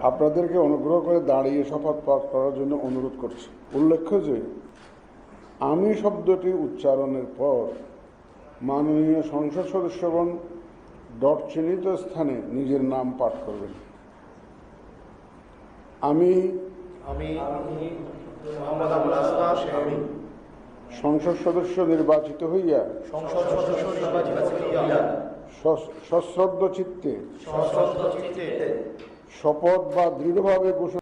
আপনাদেরকে অনুগ্রহ করে দাঁড়িয়ে শপথ পাঠ করার জন্য অনুরোধ করছি। উল্লেখ্য যে আমি শব্দটি উচ্চারণের পর মাননীয় সংসদ সদস্যগণ ডট চিহ্নিত স্থানে নিজের নাম পাঠ করবেন। আমি সংসদ সদস্য নির্বাচিত হইয়া সশ্রদ্ধ চিত্তে শপথ বা দৃঢ়ভাবে ঘোষণা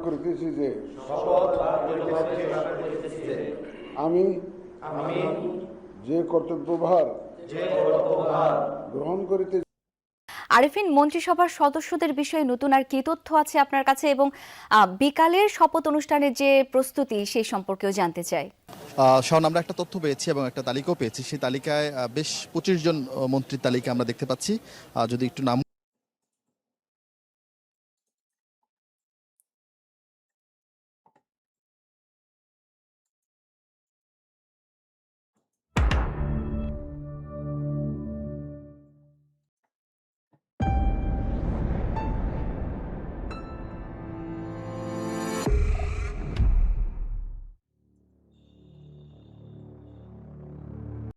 করিতেছি যে আমি যে কর্তব্যভার গ্রহণ করিতে। আরেফিন, মন্ত্রিসভার সদস্যদের বিষয়ে নতুন আর কি তথ্য আছে আপনার কাছে, এবং বিকালের শপথ অনুষ্ঠানের যে প্রস্তুতি সেই সম্পর্কেও জানতে চাই। শাওন, আমরা একটা তথ্য পেয়েছি এবং একটা তালিকাও পেয়েছি। সেই তালিকায় বেশ 25 জন মন্ত্রীর তালিকা আমরা দেখতে পাচ্ছি। যদি একটু নাম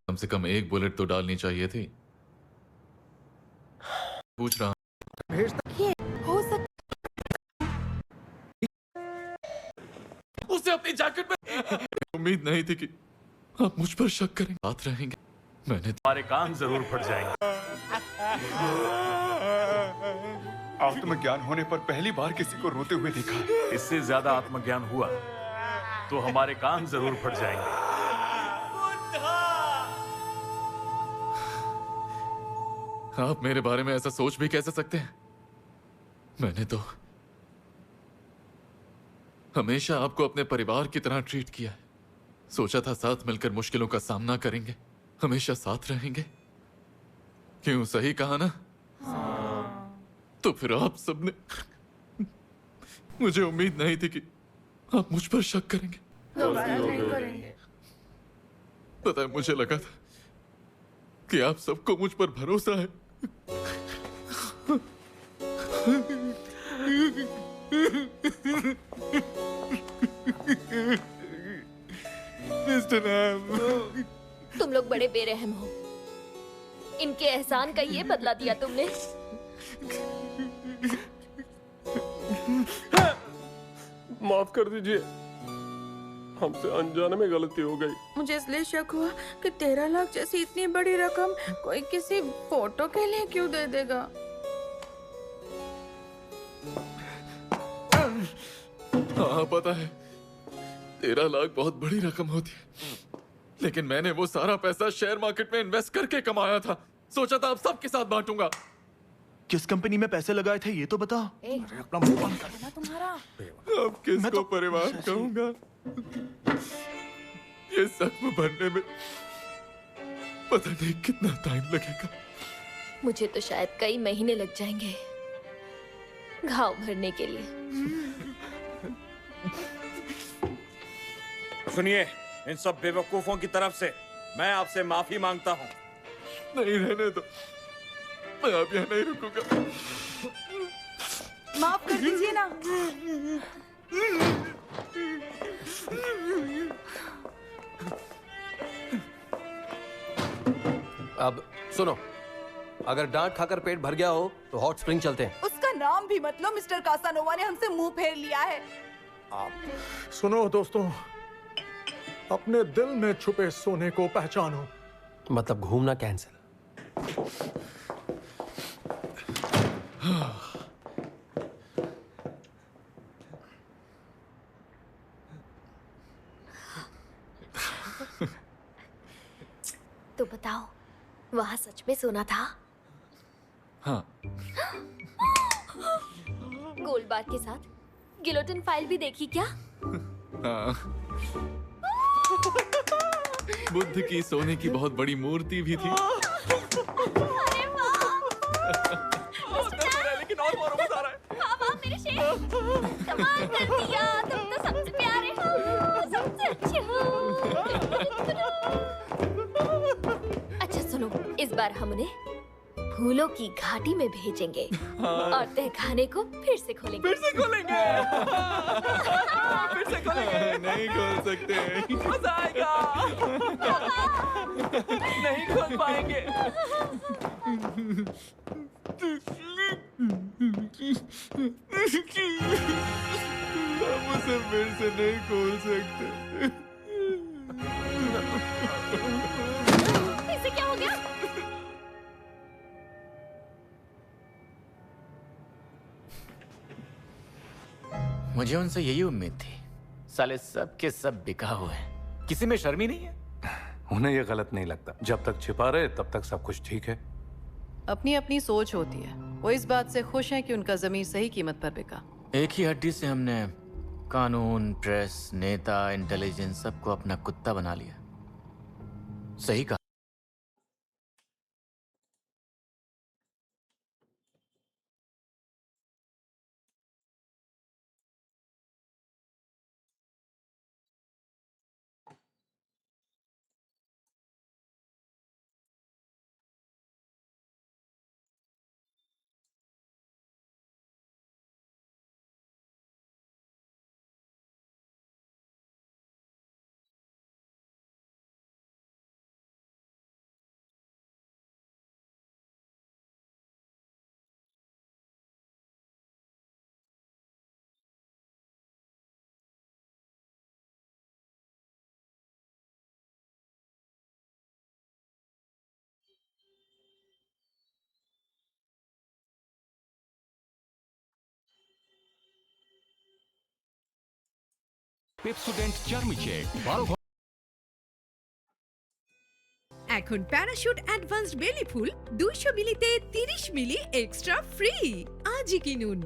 कम से कम एक बुलेट तो डालनी चाहिए थी। पूछ रहा हो सकता उसे अपनी जैकेट में उम्मीद नहीं थी कि आप मुझ पर शक करेंगे, साथ रहेंगे। मैंने हमारे कान जरूर फट जाएंगे। आत्मज्ञान होने पर पहली बार किसी को रोते हुए देखा। इससे ज्यादा आत्मज्ञान हुआ तो हमारे कान जरूर फट जाएंगे। आप मेरे बारे में ऐसा सोच भी कैसे सकते हैं? मैंने तो हमेशा आपको अपने परिवार की तरह ट्रीट किया है। सोचा था साथ मिलकर मुश्किलों का सामना करेंगे, हमेशा साथ रहेंगे। क्यों, सही कहा ना? तो फिर आप सबने मुझे उम्मीद नहीं थी कि आप मुझ पर शक करेंगे। पता है, मुझे लगा था कि आप सबको मुझ पर भरोसा है। मिस्टर नाम, तुम लोग बड़े बेरहम हो। इनके एहसान का ये बदला दिया तुमने। माफ कर दीजिए, हमसे अनजाने में गलती हो गई। मुझे इसलिए शक हुआ कि 13 लाख जैसी इतनी बड़ी रकम कोई किसी फोटो के लिए क्यों दे देगा। हाँ, पता है 13 लाख बहुत बड़ी रकम होती है, लेकिन मैंने वो सारा पैसा शेयर मार्केट में इन्वेस्ट करके कमाया था। सोचा था अब सबके साथ बांटूंगा। किस कंपनी में पैसे लगाए थे ये तो बता। अपना मुंह बंद कर देना तुम्हारा। अब किसको परिवार कहूंगा? ये जख्म भरने में पता नहीं कितना टाइम लगेगा। मुझे तो शायद कई महीने लग जाएंगे घाव भरने के लिए। सुनिए, इन सब बेवकूफों की तरफ से मैं आपसे माफी मांगता हूँ। नहीं रहने दो, मैं अब यहाँ नहीं रुकूंगा। माफ कर दीजिए ना। अब सुनो, अगर डांट खाकर पेट भर गया हो तो हॉट स्प्रिंग चलते हैं। उसका नाम भी मत लो, मिस्टर कासानोवा ने हमसे मुंह फेर लिया है। सुनो दोस्तों, अपने दिल में छुपे सोने को पहचानो। मतलब घूमना कैंसिल। तो बताओ, वहाँ सच में सोना था? हाँ। गोल्ड बार के साथ गिलोटिन फाइल भी देखी क्या? हाँ। बुद्ध की सोने की बहुत बड़ी मूर्ति भी थी। अरे वाह! लेकिन और मजा आ रहा है। वाह वाह मेरे शेर! कमाल कर दिया, तुम तो सबसे प्यारे हो, सबसे अच्छे हो। अच्छा सुनो, इस बार हम उन्हें फूलों की घाटी में भेजेंगे और तहखाने को फिर से खोलेंगे। फिर से खोलेंगे। नहीं खोल सकते। मजा आएगा। नहीं खोल पाएंगे। हम उसे फिर से नहीं खोल सकते। इसे क्या हो गया? मुझे उनसे यही उम्मीद थी। साले सब के सब बिका हुए हैं, किसी में शर्म ही नहीं है। उन्हें ये गलत नहीं लगता। जब तक छिपा रहे तब तक सब कुछ ठीक है। अपनी अपनी सोच होती है। वो इस बात से खुश हैं कि उनका जमीन सही कीमत पर बिका। एक ही हड्डी से हमने कानून, प्रेस, नेता, इंटेलिजेंस सबको अपना कुत्ता बना लिया। सही कहा। পেপসোডেন্ট চার্মি চেক 12 এখন প্যারাশুট অ্যাডভান্সড বেলি ফুল 200 মিলিতে 30 মিলি এক্সট্রা ফ্রি। আজই কিনুন।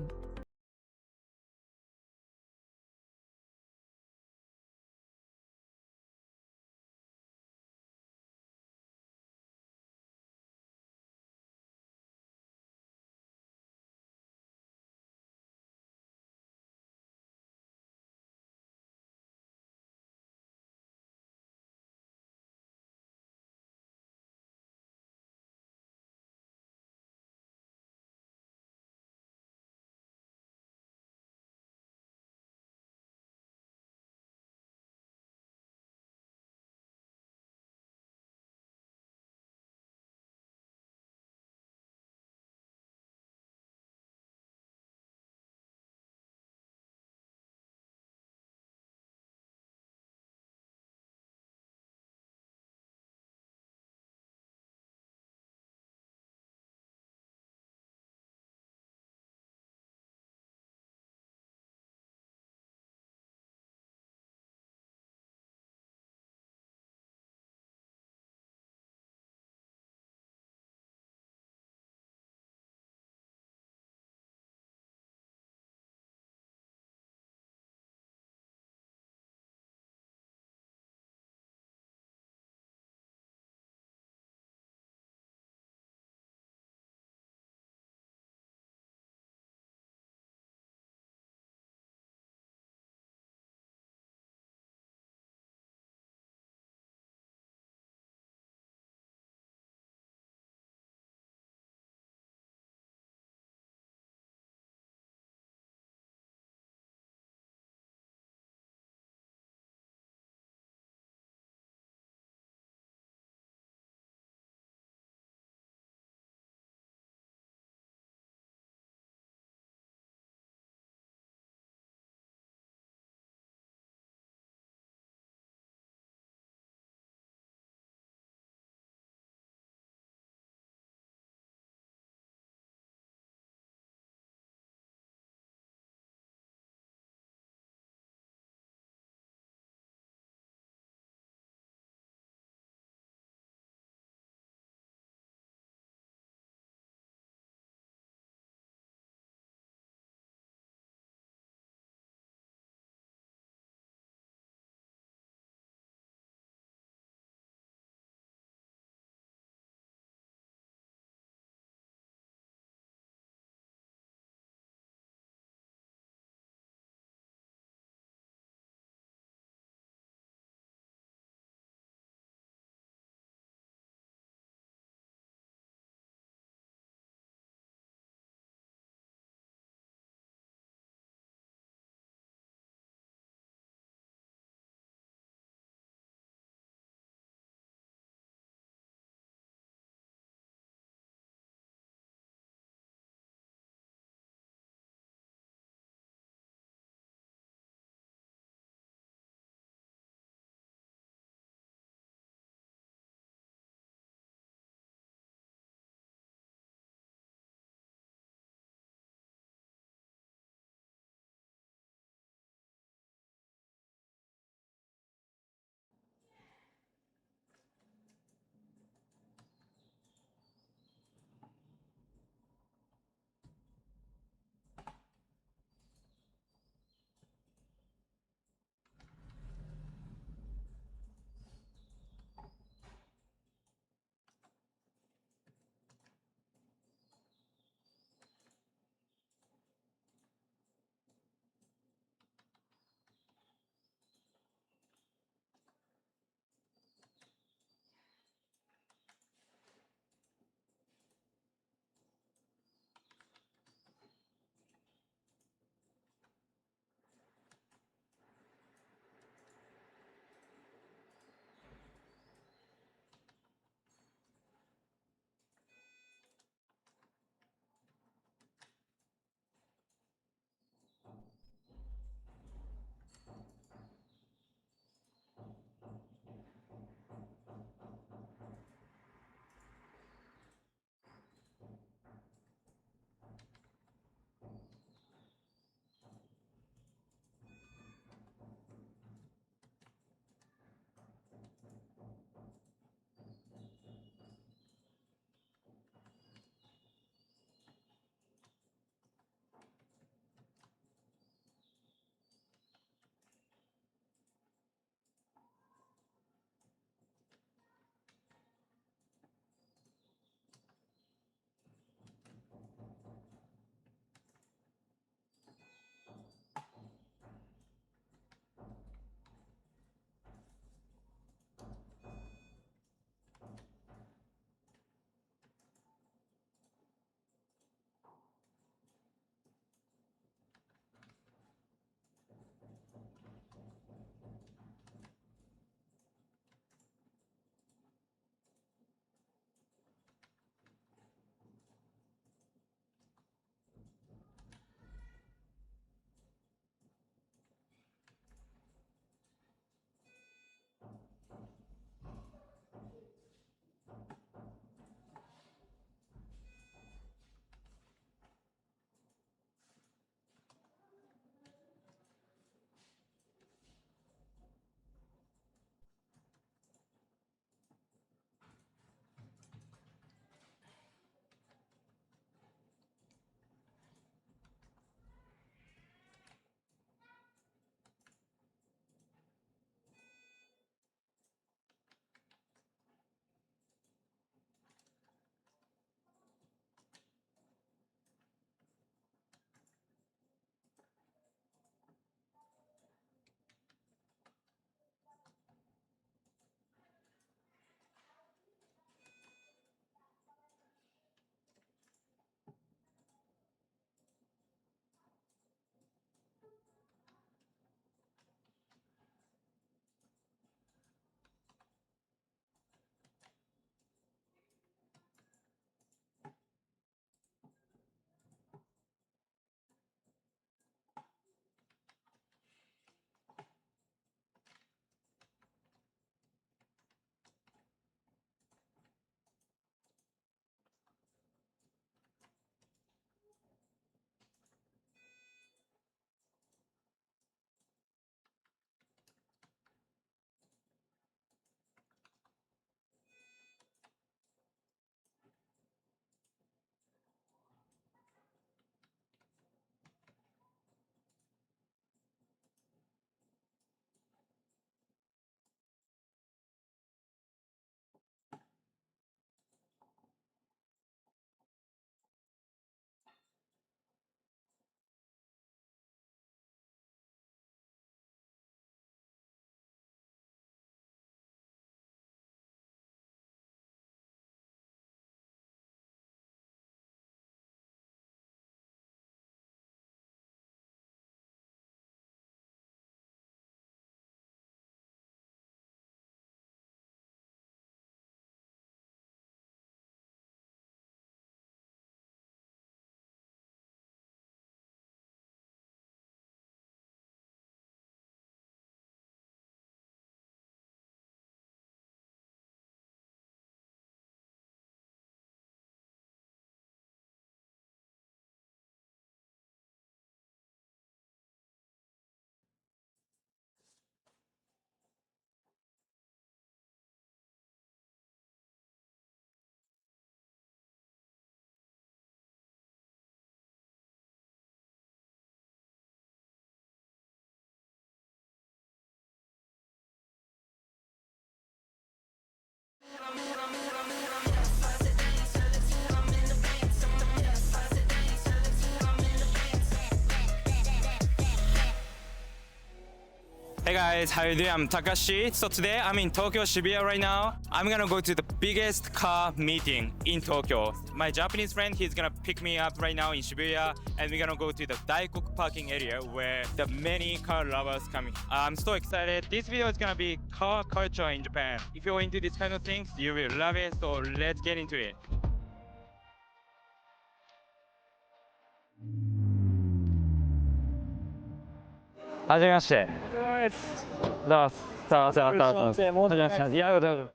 Hey guys, how you doing? I'm Takashi. So today I'm in Tokyo Shibuya right now. I'm gonna go to the biggest car meeting in Tokyo. My Japanese friend, he's gonna pick me up right now in Shibuya, and we're gonna go to the Daikoku parking area where the many car lovers coming. I'm so excited. This video is gonna be car culture in Japan. If you're into these kind of things, you will love it. So let's get into it.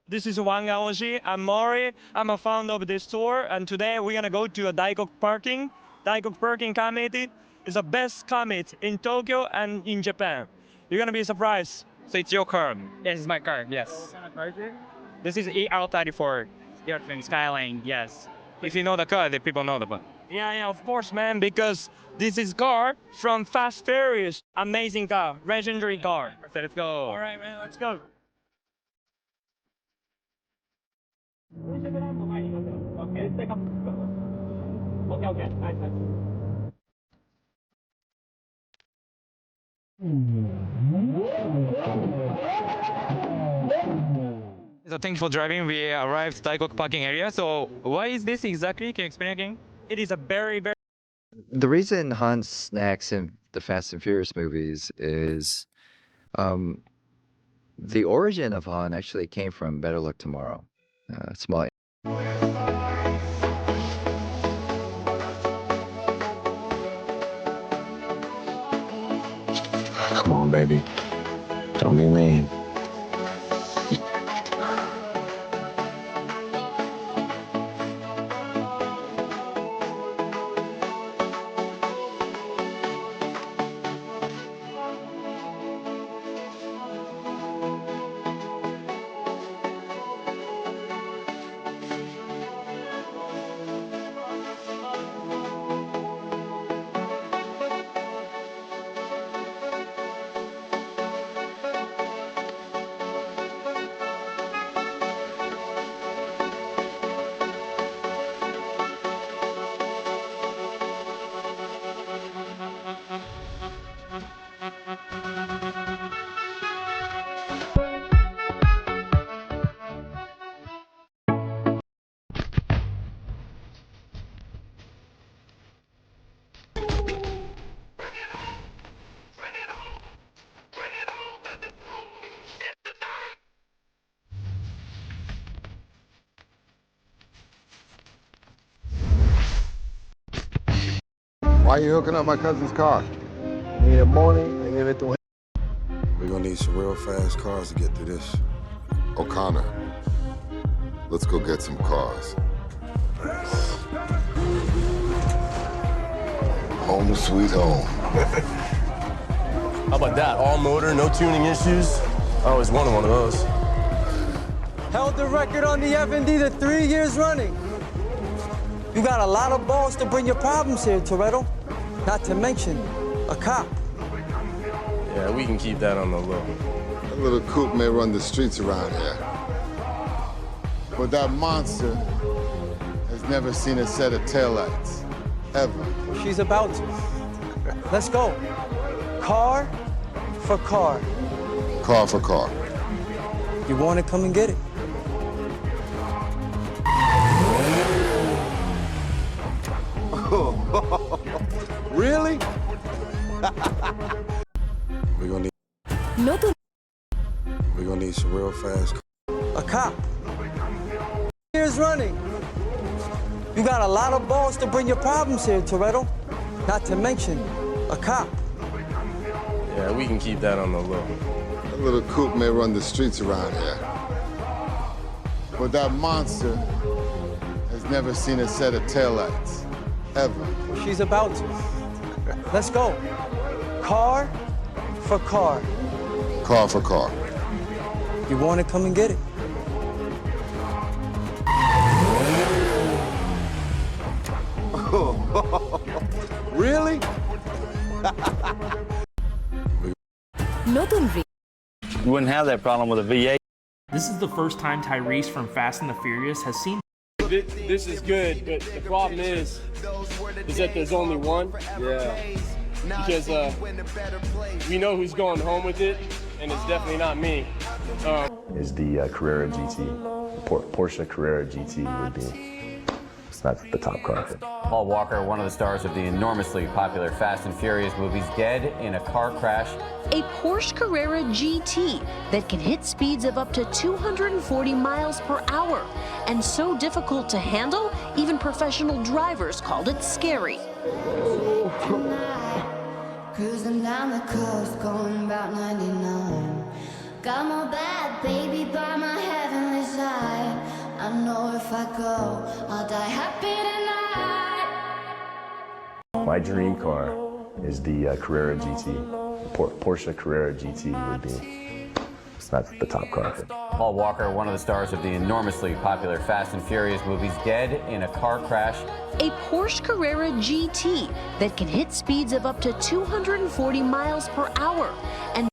This is Wang Aoshi. I'm Mori. I'm a founder of this store, and today we're gonna go to a Daikoku parking. Daikoku parking car meeting is the best car meet in Tokyo and in Japan. You're gonna be surprised. So it's your car. Yes, it's my car. Yes. This is ER34. Airplane Skyline. Yes. If you know the car, the people know the car. Yeah, of course, man, because this is car from Fast Furious. Amazing car, legendary car. So let's go. All right, man, let's go. So thanks for driving. We arrived Daikoku parking area. So what is this exactly? Can you explain again? It is a very The reason Han snacks in the Fast and Furious movies is the origin of Han actually came from Better Luck Tomorrow. Small. Come on, baby. Don't be mean. Why are you hooking up my cousin's car? Need a morning, I give it to him. We're gonna need some real fast cars to get through this. O'Connor, let's go get some cars. Home sweet home. How about that? All motor, no tuning issues. I always wanted one of those. Held the record on the F&D to 3 years running. You got a lot of balls to bring your problems here, Toretto. Not to mention a cop. Yeah, we can keep that on the low. That little coupe may run the streets around here. But that monster has never seen a set of taillights. Ever. She's about to. Let's go. Car for car. Car for car. You want to come and get it? Really? We're gonna need some real fast cars. A cop. Years running. You got a lot of balls to bring your problems here, Toretto. Not to mention a cop. Yeah, we can keep that on the low. That little coupe may run the streets around here. But that monster has never seen a set of taillights. Ever. She's about to. Let's go. Car for car. Car for car. You want to come and get it? Really? নতুন You wouldn't have that problem with a V8. This is the first time Tyrese from Fast and the Furious has seen. This is good, but the problem is that there's only one. Yeah. Because we know who's going home with it, and it's definitely not me. Is the Carrera GT, Porsche Carrera GT would be. That's the top car. Paul Walker, one of the stars of the enormously popular Fast and Furious movies, dead in a car crash. A Porsche Carrera GT that can hit speeds of up to 240 miles per hour. And so difficult to handle, even professional drivers called it scary. Cruising down the coast, going about 99. Got my bad baby by my heavenly side. I know if I go, I'll die happy tonight. My dream car is the Carrera GT, Porsche Carrera GT would be. That's the top car. Paul Walker, one of the stars of the enormously popular Fast and Furious movies, dead in a car crash. A Porsche Carrera GT that can hit speeds of up to 240 miles per hour. And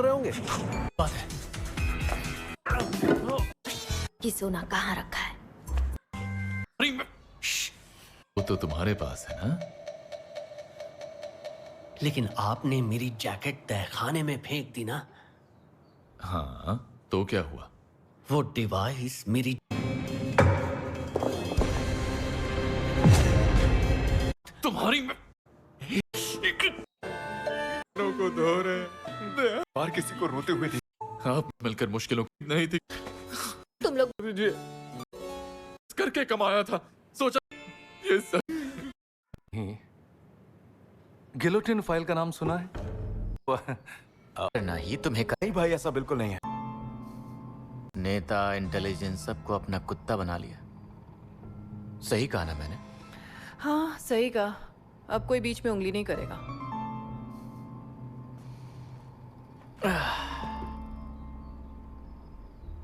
रहे होंगे। कि सोना कहाँ रखा है? वो तो तुम्हारे पास है ना? लेकिन आपने मेरी जैकेट तहखाने में फेंक दी ना। हाँ, तो क्या हुआ? वो डिवाइस मेरी तुम्हारी को धो रहे बाहर किसी को रोते हुए आप मिलकर मुश्किलों नहीं थी। तुम लोग दीजिए करके कमाया था, सोचा ये सब। गिलोटिन फाइल का नाम सुना है? नहीं, तुम्हें नहीं भाई, ऐसा बिल्कुल नहीं है। नेता इंटेलिजेंस सबको अपना कुत्ता बना लिया। सही कहा ना मैंने? हाँ सही कहा। अब कोई बीच में उंगली नहीं करेगा।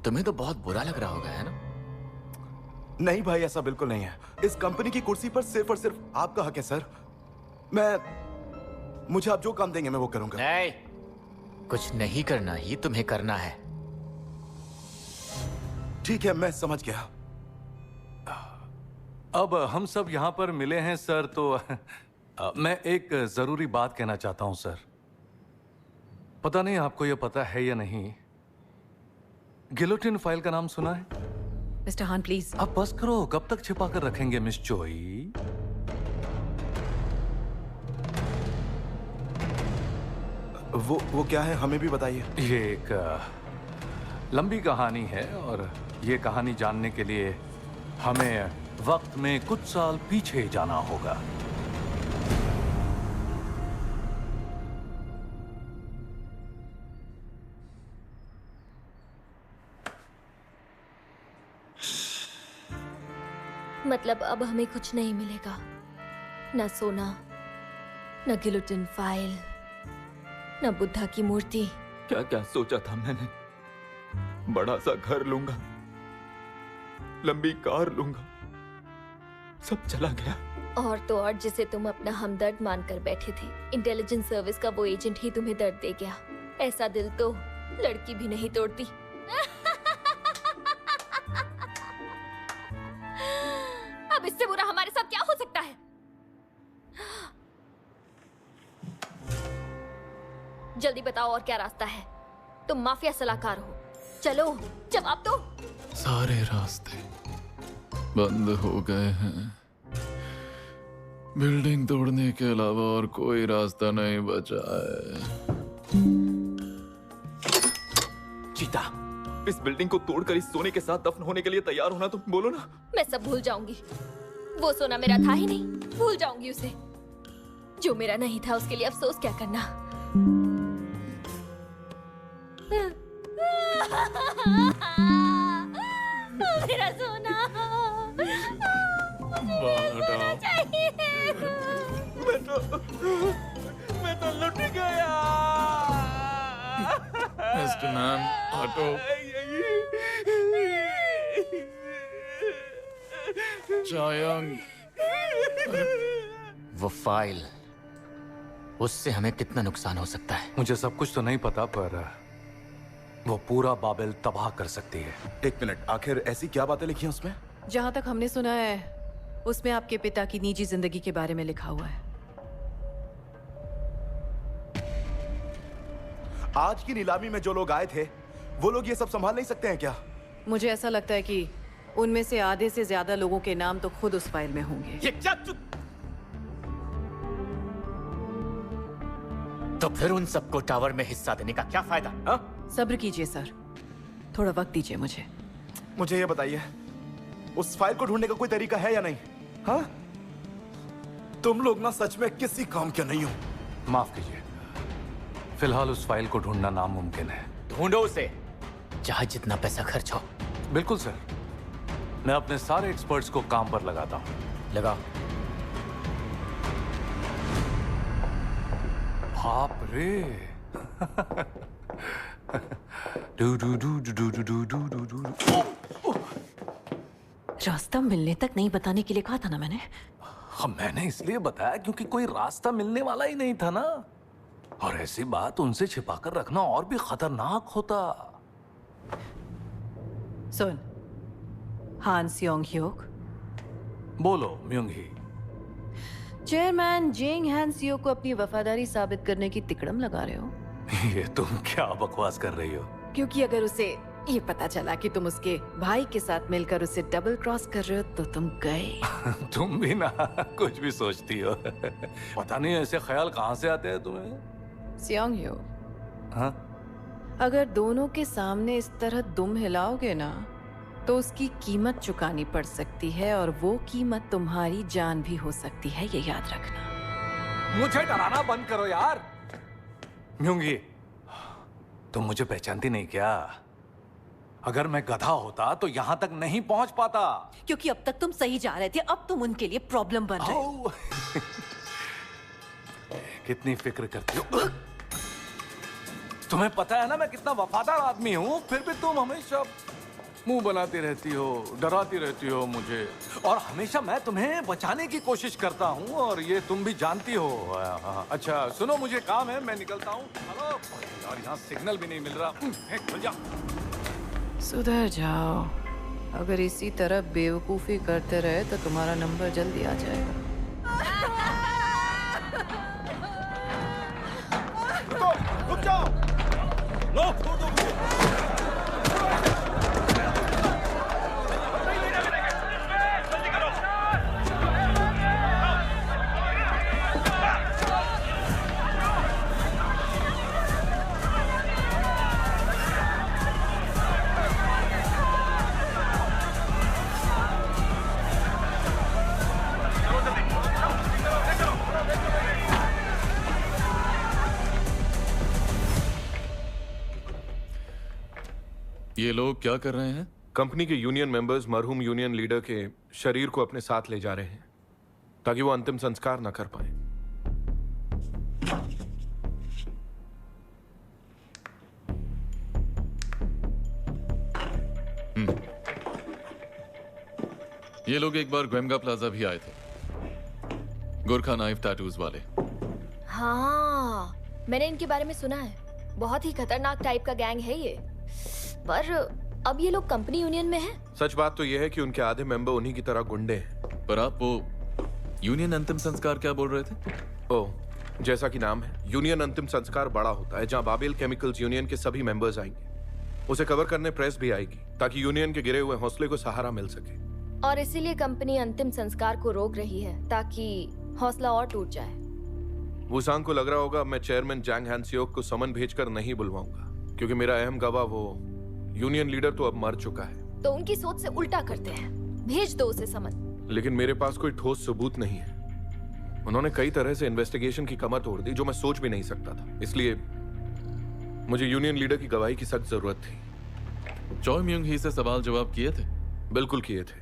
तुम्हें तो बहुत बुरा लग रहा होगा, है ना? नहीं भाई, ऐसा बिल्कुल नहीं है। इस कंपनी की कुर्सी पर सिर्फ और सिर्फ आपका हक है सर। मुझे आप जो काम देंगे मैं वो करूंगा। नहीं, कुछ नहीं करना ही तुम्हें करना है। ठीक है, मैं समझ गया। अब हम सब यहाँ पर मिले हैं सर, तो मैं एक जरूरी बात कहना चाहता हूं सर। पता नहीं आपको यह पता है या नहीं, गिलोटिन फाइल का नाम सुना है? मिस्टर हान प्लीज। आप बस करो, कब तक छिपा कर रखेंगे मिस चोई? वो क्या है, हमें भी बताइए। ये एक लंबी कहानी है और ये कहानी जानने के लिए हमें वक्त में कुछ साल पीछे जाना होगा। मतलब अब हमें कुछ नहीं मिलेगा, न सोना, न गिलोटिन फाइल, न बुद्धा की मूर्ति। क्या क्या सोचा था मैंने, बड़ा सा घर लूंगा, लंबी कार लूंगा, सब चला गया। और तो और जिसे तुम अपना हमदर्द मानकर बैठे थे, इंटेलिजेंस सर्विस का वो एजेंट ही तुम्हें दर्द दे गया। ऐसा दिल तो लड़की भी नहीं तोड़ती। अब इससे बुरा हमारे साथ क्या हो सकता है? जल्दी बताओ और क्या रास्ता है? तुम माफिया सलाहकार हो, चलो जवाब दो। सारे रास्ते बंद हो गए हैं। बिल्डिंग तोड़ने के अलावा और कोई रास्ता नहीं बचा है। चीता, इस बिल्डिंग को तोड़कर इस सोने के साथ दफन होने के लिए तैयार होना, तुम बोलो ना। मैं सब भूल जाऊंगी। वो सोना मेरा था ही नहीं, भूल जाऊंगी उसे। जो मेरा नहीं था उसके लिए अफसोस क्या करना। मेरा सोना मुझे चाहिए। मैं तो लुट गया। Mister man, auto. चायांग, वो फाइल, उससे हमें कितना नुकसान हो सकता है? मुझे सब कुछ तो नहीं पता, पर वो पूरा बाबेल तबाह कर सकती है। एक मिनट, आखिर ऐसी क्या बातें लिखी हैं उसमें? जहाँ तक हमने सुना है, उसमें आपके पिता की निजी जिंदगी के बारे में लिखा हुआ है। आज की नीलामी में जो लोग आए थे, वो लोग ये सब संभाल नहीं सकते हैं क्या? मुझे ऐसा लगता है कि उनमें से आधे से ज्यादा लोगों के नाम तो खुद उस फाइल में होंगे। ये क्या तो फिर उन सबको टावर में हिस्सा देने का क्या फायदा? हा? सब्र कीजिए सर, थोड़ा वक्त दीजिए मुझे। मुझे ये बताइए, उस फाइल को ढूंढने का कोई तरीका है या नहीं? हाँ? तुम लोग ना सच में किसी काम के नहीं हो। माफ कीजिए, फिलहाल उस फाइल को ढूंढना नामुमकिन है। ढूंढो उसे, चाहे जितना पैसा खर्च हो। बिल्कुल सर, मैं अपने सारे एक्सपर्ट्स को काम पर लगाता हूँ। लगाओ। बाप रे। रास्ता मिलने तक नहीं बताने के लिए कहा था ना मैंने। हाँ, मैंने इसलिए बताया क्योंकि कोई रास्ता मिलने वाला ही नहीं था ना। और ऐसी बात उनसे छिपाकर रखना और भी खतरनाक होता। सुन, हान सियोंग ह्योक। बोलो म्योंग ही। चेयरमैन जेंग हान सियो को अपनी वफादारी साबित करने की तिकड़म लगा रहे हो? ये तुम क्या बकवास कर रही हो? क्योंकि अगर उसे ये पता चला कि तुम उसके भाई के साथ मिलकर उसे डबल क्रॉस कर रहे हो तो तुम गए। तुम भी ना कुछ भी सोचती हो। पता नहीं ऐसे ख्याल कहाँ से आते हैं तुम्हें। सियोंग ह्योक, हाँ? अगर दोनों के सामने इस तरह दुम हिलाओगे ना तो उसकी कीमत चुकानी पड़ सकती है, और वो कीमत तुम्हारी जान भी हो सकती है, ये याद रखना। मुझे डराना बंद करो यार। म्योंगी, तुम मुझे पहचानती नहीं क्या? अगर मैं गधा होता तो यहां तक नहीं पहुंच पाता। क्योंकि अब तक तुम सही जा रहे थे, अब तुम उनके लिए प्रॉब्लम बन रहे हो। कितनी फिक्र करती हो। तुम्हें पता है ना मैं कितना वफादार आदमी हूं, फिर भी तुम हमेशा मुंह बनाती रहती हो, डराती रहती हो मुझे, और हमेशा मैं तुम्हें बचाने की कोशिश करता हूँ, और ये तुम भी जानती हो। अच्छा सुनो, मुझे काम है, मैं निकलता हूँ। हेलो यार, यहाँ सिग्नल भी नहीं मिल रहा। खुल जा। सुधर जाओ, अगर इसी तरह बेवकूफी करते रहे तो तुम्हारा नंबर जल्दी आ जाएगा। रुक जाओ। लो, छोड़ दो मुझे। ये लोग क्या कर रहे हैं? कंपनी के यूनियन मेंबर्स मरहूम यूनियन लीडर के शरीर को अपने साथ ले जा रहे हैं ताकि वो अंतिम संस्कार ना कर पाए। ये लोग एक बार ग्वेमगा प्लाजा भी आए थे, गोरखा नाइफ टैटूज वाले। हाँ, मैंने इनके बारे में सुना है। बहुत ही खतरनाक टाइप का गैंग है ये। पर अब ये लोग कंपनी यूनियन में हैं। सच बात तो यह है कि उनके आधे मेंबर उन्हीं की तरह गुंडे हैं। पर आप वो यूनियन अंतिम संस्कार क्या बोल रहे थे? ओह, जैसा कि नाम है, यूनियन अंतिम संस्कार बड़ा होता है जहां बाबेल केमिकल्स यूनियन के सभी मेंबर्स आएंगे। उसे कवर करने प्रेस भी आएगी ताकि यूनियन के गिरे हुए हौसले को सहारा मिल सके। और इसीलिए कंपनी अंतिम संस्कार को रोक रही है ताकि हौसला और टूट जाए। वुसांग को लग रहा होगा मैं चेयरमैन जैंग हैंसियोक को समन भेजकर नहीं बुलवाऊंगा, क्योंकि मेरा अहम गवाह वो यूनियन लीडर तो अब मर चुका है। तो उनकी सोच से उल्टा करते हैं, भेज दो उसे समन। लेकिन मेरे पास कोई ठोस सबूत नहीं है। उन्होंने कई तरह से इन्वेस्टिगेशन की कमर तोड़ दी जो मैं सोच भी नहीं सकता था। इसलिए मुझे यूनियन लीडर की गवाही की सख्त जरूरत थी। चॉय म्यूंग ही से सवाल जवाब किए थे? बिल्कुल किए थे।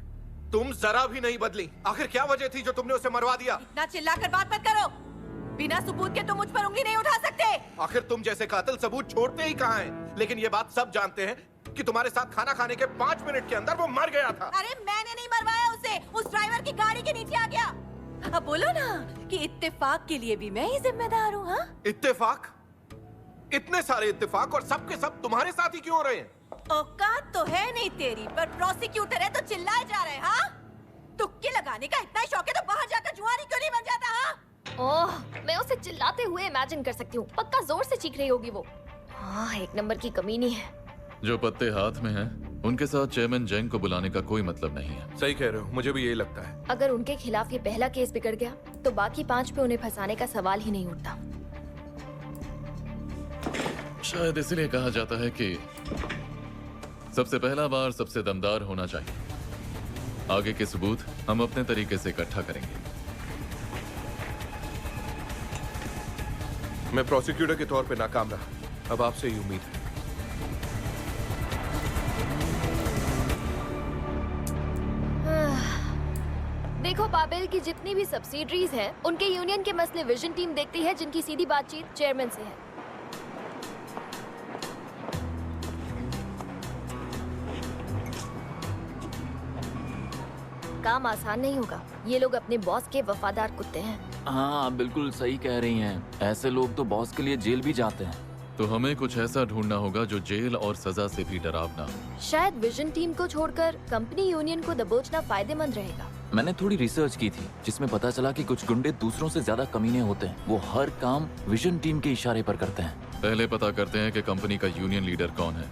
तुम जरा भी नहीं बदली। आखिर क्या वजह थी जो तुमने उसे मरवा दिया? इतना चिल्लाकर बात मत करो। बिना सबूत के तुम मुझ पर उंगली नहीं उठा सकते। आखिर तुम जैसे कातिल सबूत छोड़ते ही कहाँ हैं? लेकिन ये बात सब जानते हैं कि तुम्हारे साथ खाना खाने के 5 मिनट के अंदर वो मर गया था। अरे मैंने नहीं मरवाया उसे, उस ड्राइवर की गाड़ी के नीचे आ गया। अब बोलो ना कि इत्तेफाक के लिए भी मैं ही जिम्मेदार हूँ। हाँ, इत्तेफाक? इतने सारे इत्तेफाक और सब के सब तुम्हारे साथ ही क्यों हो रहे हैं? औकात तो है नहीं तेरी, पर प्रोसिक्यूटर है तो चिल्लाए जा रहे हैं। हाँ, तुक्के लगाने का इतना शौक है तो बाहर जाकर जुआरी क्यों नहीं बन जाता? हाँ, ओह, मैं उसे चिल्लाते हुए इमेजिन कर सकती हूँ। पक्का जोर से चीख रही होगी वो। हाँ, एक नंबर की कमीनी है। जो पत्ते हाथ में हैं, उनके साथ चेयरमैन जेंग को बुलाने का कोई मतलब नहीं है। सही कह रहे हो, मुझे भी यही लगता है। अगर उनके खिलाफ ये पहला केस बिगड़ गया तो बाकी 5 पे उन्हें फंसाने का सवाल ही नहीं उठता। शायद इसलिए कहा जाता है कि सबसे पहला बार सबसे दमदार होना चाहिए। आगे के सबूत हम अपने तरीके से इकट्ठा करेंगे। मैं प्रोसिक्यूटर के तौर पे नाकाम रहा, अब आपसे ही उम्मीद है। देखो, बाबेल की जितनी भी सब्सिडरीज हैं, उनके यूनियन के मसले विजन टीम देखती है, जिनकी सीधी बातचीत चेयरमैन से है। काम आसान नहीं होगा। ये लोग अपने बॉस के वफादार कुत्ते हैं। हाँ, आप बिल्कुल सही कह रही हैं। ऐसे लोग तो बॉस के लिए जेल भी जाते हैं। तो हमें कुछ ऐसा ढूंढना होगा जो जेल और सजा से भी डरावना हो। शायद विजन टीम को छोड़कर कंपनी यूनियन को दबोचना फायदेमंद रहेगा। मैंने थोड़ी रिसर्च की थी जिसमें पता चला कि कुछ गुंडे दूसरों से ज्यादा कमीने होते हैं। वो हर काम विजन टीम के इशारे पर करते हैं। पहले पता करते हैं कि कंपनी का यूनियन लीडर कौन है।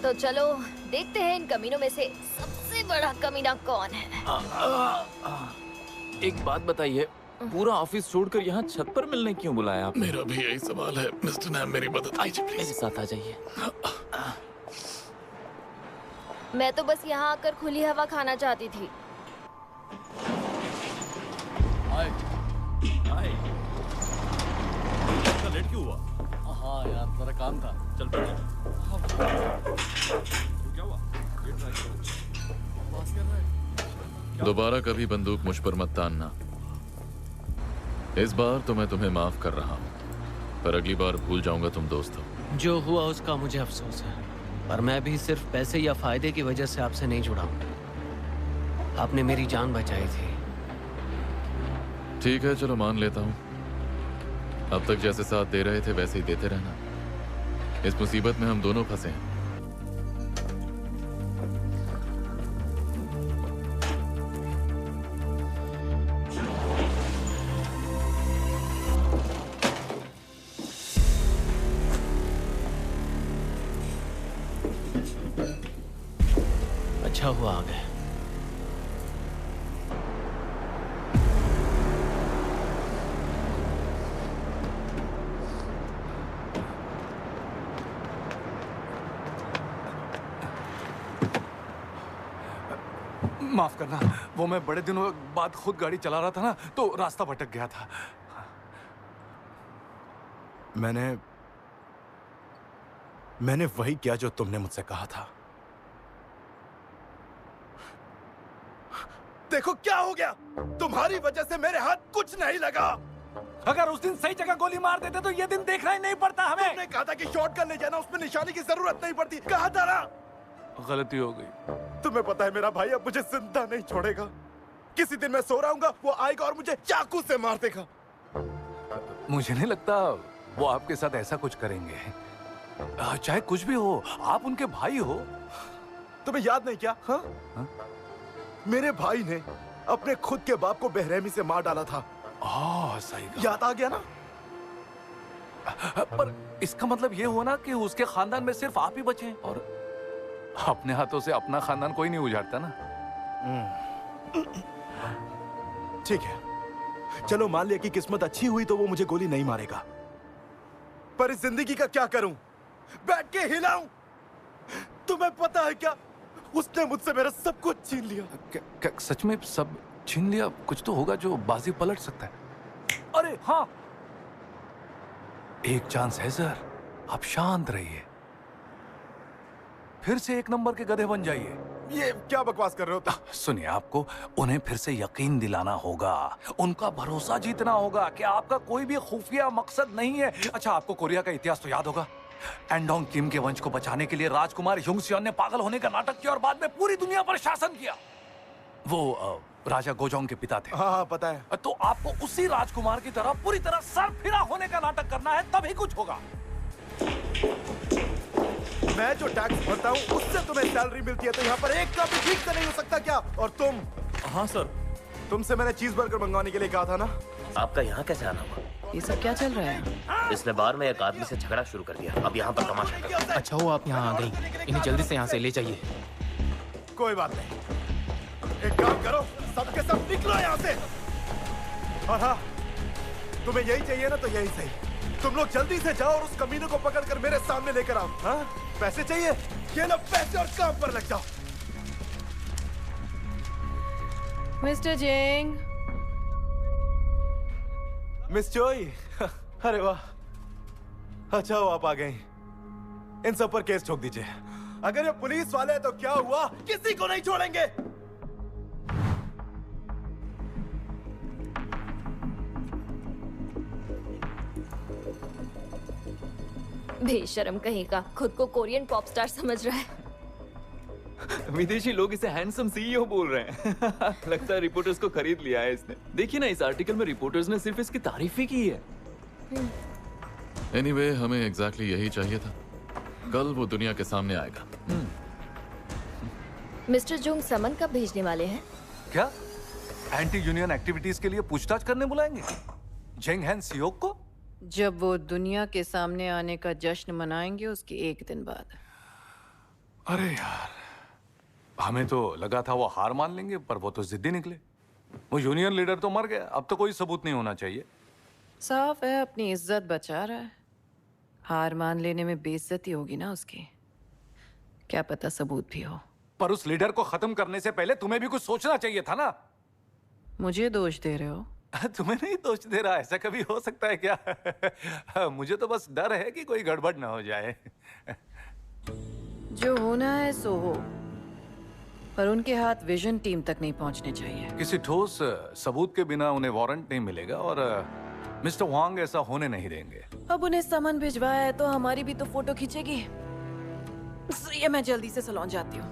तो चलो देखते हैं इन कमीनों में से सबसे बड़ा कमीना कौन है। एक बात बताइए, पूरा ऑफिस छोड़कर यहाँ छत पर मिलने क्यों बुलाया आपने? मेरा भी यही सवाल है मिस्टर नैम, मेरी मदद कीजिए प्लीज। मेरे साथ आ जाइए। मैं तो बस यहाँ आकर खुली हवा खाना चाहती थी। लेट क्यों हुआ? हाँ यार, मेरा काम था। चल क्या हुआ? दोबारा कभी बंदूक मुझ पर मत तानना। इस बार तो मैं तुम्हें माफ कर रहा हूँ। पर अगली बार भूल जाऊंगा तुम दोस्त हो। जो हुआ उसका मुझे अफसोस है, पर मैं भी सिर्फ पैसे या फायदे की वजह से आपसे नहीं जुड़ा हूं। आपने मेरी जान बचाई थी। ठीक है, चलो मान लेता हूँ। अब तक जैसे साथ दे रहे थे वैसे ही देते रहना। इस मुसीबत में हम दोनों फंसे हैं। अच्छा हुआ आ गए। माफ करना, वो मैं बड़े दिनों बाद खुद गाड़ी चला रहा था ना, तो रास्ता भटक गया था। मैंने वही किया जो तुमने मुझसे कहा था। देखो क्या हो गया, तुम्हारी वजह से मेरे हाथ कुछ नहीं लगा। अगर उस दिन सही जगह गोली मार देते तो ये दिन देखना ही नहीं पड़ता हमें। तुमने कहा था कि शॉटगन ले जाना, उसमें निशाने की जरूरत नहीं पड़ती, कहा था ना। गलती हो गई। तुम्हें पता है मेरा भाई अब मुझे जिंदा नहीं छोड़ेगा। किसी दिन मैं सो रहा हूँगा, वो आएगा और मुझे चाकू से मार देगा। मुझे नहीं लगता वो आपके साथ ऐसा कुछ करेंगे। चाहे कुछ भी हो, आप उनके भाई हो। तुम्हें याद नहीं क्या? हाँ? मेरे भाई ने अपने खुद के बाप को बेरहमी से मार डाला था। सही कहा। याद आ गया ना? पर इसका मतलब ये हुआ ना कि उसके खानदान में सिर्फ आप ही बचे हैं, और अपने हाथों से अपना खानदान कोई नहीं उजाड़ता ना। ठीक है, चलो मान लिया कि किस्मत अच्छी हुई तो वो मुझे गोली नहीं मारेगा, पर इस जिंदगी का क्या करूं? बैठ के हिलाऊं? तुम्हें पता है क्या, उसने मुझसे मेरा सब कुछ छीन लिया। क्या सच में सब छीन लिया? कुछ तो होगा जो बाजी पलट सकता है। अरे हाँ, एक चांस है सर, आप शांत रहिए, फिर से एक नंबर के गधे बन जाइए। ये क्या बकवास कर रहे हो? सुनिए, आपको उन्हें फिर से यकीन दिलाना होगा, उनका भरोसा जीतना होगा कि आपका कोई भी खुफिया मकसद नहीं है। अच्छा, आपको कोरिया का इतिहास तो याद होगा। एंडोंग किम के वंश को बचाने के लिए राजकुमार युंगसियोन ने पागल होने का नाटक किया और बाद में पूरी दुनिया पर शासन किया। वो राजा गोजोंग के पिता थे। हाँ, पता है। तो आपको उसी राजकुमार की तरह पूरी तरह सरफिरा होने का नाटक करना है, तभी कुछ होगा। मैं जो टैक्स भरता हूँ उससे तुम्हें सैलरी मिलती है, तो यहाँ पर एक का भी ठीक से नहीं हो सकता क्या? और तुम? हाँ सर। तुमसे मैंने चीज बर्गर मंगवाने के लिए कहा था ना? आपका यहाँ कैसे आना हुआ? ये सब क्या चल रहा है? इसने बार में एक आदमी से झगड़ा शुरू कर दिया, अब यहाँ पर तमाशा कर रहा है। अच्छा हो आप यहाँ आ गई, इन्हें जल्दी से यहाँ से ले जाइए। कोई बात नहीं, एक काम करो, सबके सब निकलो यहाँ से। और हाँ, तुम्हें यही चाहिए ना, तो यही सही। तुम लोग जल्दी से जाओ और उस कमीने को पकड़कर मेरे सामने लेकर आओ। हाँ? पैसे चाहिए? ये लो पैसे और काम पर लग जाओ। मिस्टर जेंग। मिस चोई, अरे वाह, अच्छा हो आप आ गई। इन सब पर केस ठोक दीजिए। अगर ये पुलिस वाले हैं तो क्या हुआ, किसी को नहीं छोड़ेंगे। बेशरम कहीं का, खुद को कोरियन पॉप स्टार समझ रहा है। विदेशी लोग इसे हैंडसम सीईओ बोल रहे हैं। लगता है रिपोर्टर्स को खरीद लिया है इसने। देखिए ना, इस आर्टिकल में रिपोर्टर्स ने सिर्फ इसकी तारीफ ही की है। एनीवे, हमें एग्जैक्टली यही चाहिए था। कल वो दुनिया के सामने आएगा। मिस्टर जोंग समन कब भेजने वाले हैं? क्या एंटी यूनियन एक्टिविटीज के लिए पूछताछ करने बुलाएंगे जेंग हैन सियोक को? जब वो दुनिया के सामने आने का जश्न मनाएंगे उसके एक दिन बाद। अरे यार, हमें तो लगा था वो हार मान लेंगे, पर वो तो जिद्दी निकले। वो यूनियन लीडर तो मर गया, अब तो कोई सबूत नहीं होना चाहिए। साफ है अपनी इज्जत बचा रहा है। हार मान लेने में बेइज्जती होगी ना उसकी, क्या पता सबूत भी हो। पर उस लीडर को खत्म करने से पहले तुम्हें भी कुछ सोचना चाहिए था ना। मुझे दोष दे रहे हो? तुम्हें नहीं दोष दे रहा, ऐसा कभी हो सकता है क्या? मुझे तो बस डर है कि कोई गड़बड़ ना हो जाए। जो होना है सो हो, पर उनके हाथ विजन टीम तक नहीं पहुंचने चाहिए। किसी ठोस सबूत के बिना उन्हें वारंट नहीं मिलेगा, और मिस्टर वांग ऐसा होने नहीं देंगे। अब उन्हें सामान भिजवाया है तो हमारी भी तो फोटो खींचेगी। ये मैं जल्दी से सलोन जाती हूँ।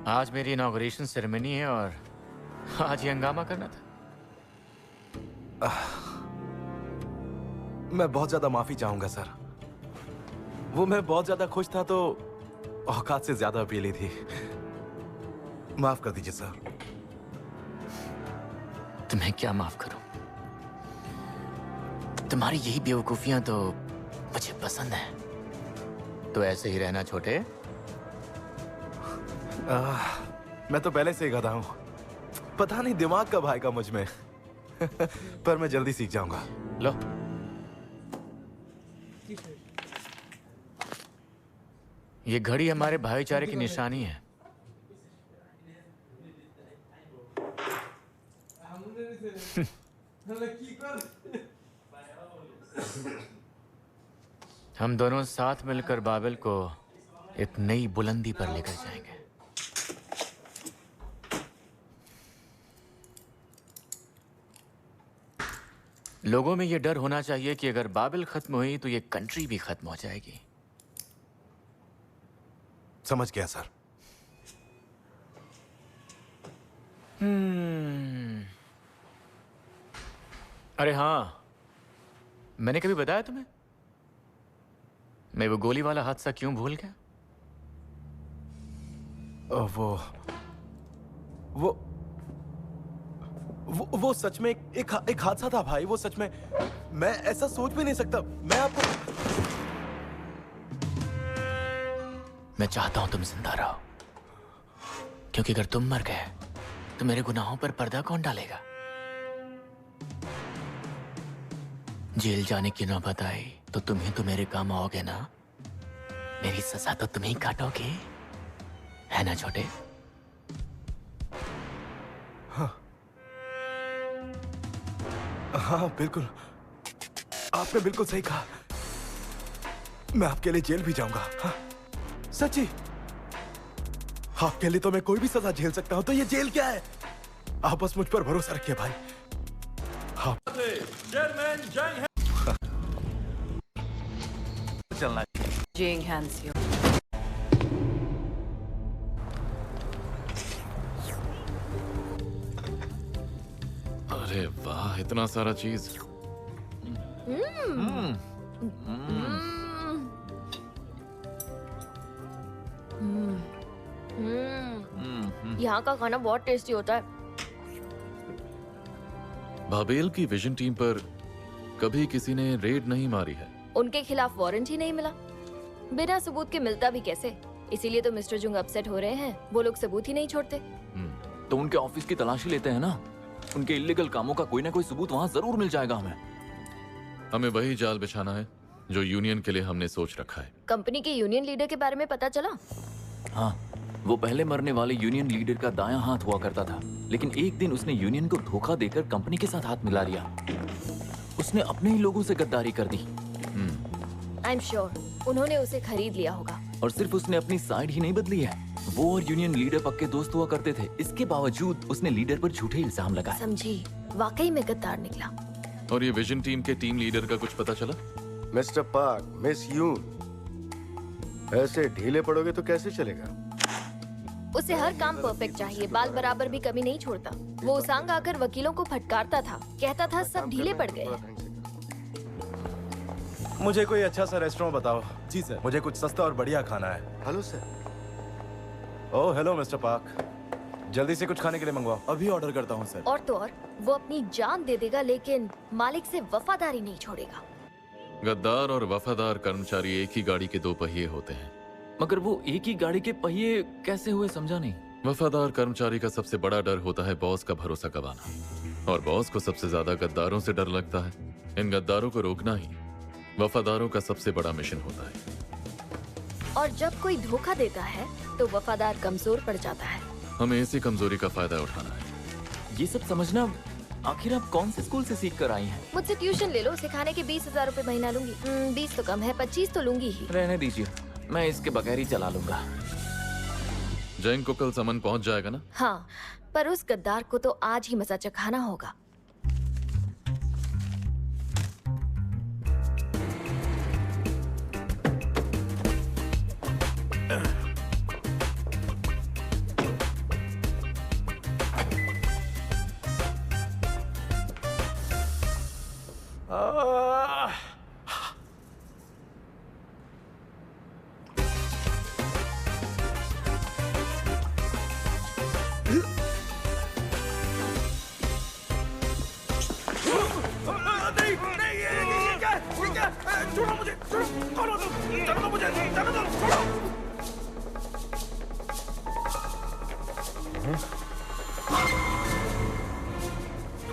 आज मेरी इनॉग्रेशन सेरेमनी है और आज ये हंगामा करना था। मैं बहुत ज्यादा माफी चाहूंगा सर। वो मैं बहुत ज्यादा खुश था तो औकात से ज्यादा पी ली थी। माफ कर दीजिए सर। तुम्हें क्या माफ करूं? तुम्हारी यही बेवकूफियां तो मुझे पसंद है। तो ऐसे ही रहना छोटे। मैं तो पहले से ही गधा हूं। पता नहीं दिमाग कब आएगा मुझ में। पर मैं जल्दी सीख जाऊंगा। लो। ये घड़ी हमारे भाईचारे की निशानी है। हम दोनों साथ मिलकर बाबिल को एक नई बुलंदी पर लेकर जाएंगे। लोगों में यह डर होना चाहिए कि अगर बाबिल खत्म हुई तो ये कंट्री भी खत्म हो जाएगी। समझ गया सर। अरे हाँ, मैंने कभी बताया तुम्हें मैं वो गोली वाला हादसा क्यों भूल गया? वो सच में एक हादसा था भाई। वो सच में मैं ऐसा सोच भी नहीं सकता। मैं आपको मैं चाहता हूं तुम जिंदा रहो, क्योंकि अगर तुम मर गए तो मेरे गुनाहों पर पर्दा कौन डालेगा? जेल जाने की नौबत आई तो तुम ही तो मेरे काम आओगे ना। मेरी सजा तो तुम ही काटोगे, है ना छोटे? हाँ बिल्कुल, आपने बिल्कुल सही कहा। मैं आपके लिए जेल भी जाऊंगा। हाँ, सच्ची। आपके लिए तो मैं कोई भी सजा झेल सकता हूं, तो ये जेल क्या है? आप बस मुझ पर भरोसा रखिए भाई। हाँ। चलना Jing hands you. अरे वाह, इतना सारा चीज। यहाँ का खाना बहुत टेस्टी होता है। बाबेल की विजन टीम पर कभी किसी ने रेड नहीं मारी है। उनके खिलाफ वारंट ही नहीं मिला। बिना सबूत के मिलता भी कैसे? इसीलिए तो मिस्टर जुंग अपसेट हो रहे हैं। वो लोग सबूत ही नहीं छोड़ते। तो उनके ऑफिस की तलाशी लेते हैं ना। उनके इलीगल कामों का कोई ना कोई सबूत वहाँ जरूर मिल जाएगा हमें। हमें वही जाल बिछाना है जो यूनियन के लिए हमने सोच रखा है। कंपनी के यूनियन लीडर के बारे में पता चला? हाँ, वो पहले मरने वाले यूनियन लीडर का दायां हाथ हुआ करता था, लेकिन एक दिन उसने यूनियन को धोखा देकर कंपनी के साथ हाथ मिला लिया। उसने अपने ही लोगों से गद्दारी कर दी। आई एम श्योर उन्होंने उसे खरीद लिया होगा। और सिर्फ उसने अपनी साइड ही नहीं बदली है, वो और यूनियन लीडर पक्के दोस्त हुआ करते थे। इसके बावजूद उसने लीडर पर झूठे इल्जाम लगाए। समझी, वाकई में गद्दार निकला। और ये विजन टीम के टीम लीडर का कुछ पता चला? मिस्टर पार्क, मिस यून, ऐसे ढीले पड़ोगे तो कैसे चलेगा? उसे हर काम परफेक्ट चाहिए, बाल बराबर भी कमी नहीं छोड़ता। वो उसांग आकर वकीलों को फटकारता था, कहता था सब ढीले पड़ गए। मुझे कोई अच्छा सा रेस्टोरेंट बताओ। जी सर। मुझे कुछ सस्ता और बढ़िया खाना है। Hello sir. Oh hello mister park, जल्दी से कुछ खाने के लिए मंगवाओ। अभी ऑर्डर करता हूँ सर। और तो और वो अपनी जान दे देगा, लेकिन मालिक से वफादारी नहीं छोड़ेगा। गद्दार और वफादार कर्मचारी एक ही गाड़ी के दो पहिए होते हैं। मगर वो एक ही गाड़ी के पहिए कैसे हुए, समझा नहीं। वफादार कर्मचारी का सबसे बड़ा डर होता है बॉस का भरोसा गंवाना, और बॉस को सबसे ज्यादा गद्दारों से डर लगता है। इन गद्दारों को रोकना ही वफादारों का सबसे बड़ा मिशन होता है। और जब कोई धोखा देता है तो वफादार कमजोर पड़ जाता है। हमें इसी कमजोरी का फायदा उठाना है। ये सब समझना आखिर आप कौन से स्कूल से सीख कर आई हैं? मुझसे ट्यूशन ले लो, सिखाने के 20,000 रुपए महीना लूंगी। 20 तो कम है, 25 तो लूंगी ही। रहने दीजिए, मैं इसके बगैर ही चला लूंगा। जैंग को कल समन पहुंच जाएगा ना? हाँ, पर उस गद्दार को तो आज ही मजा चखाना होगा।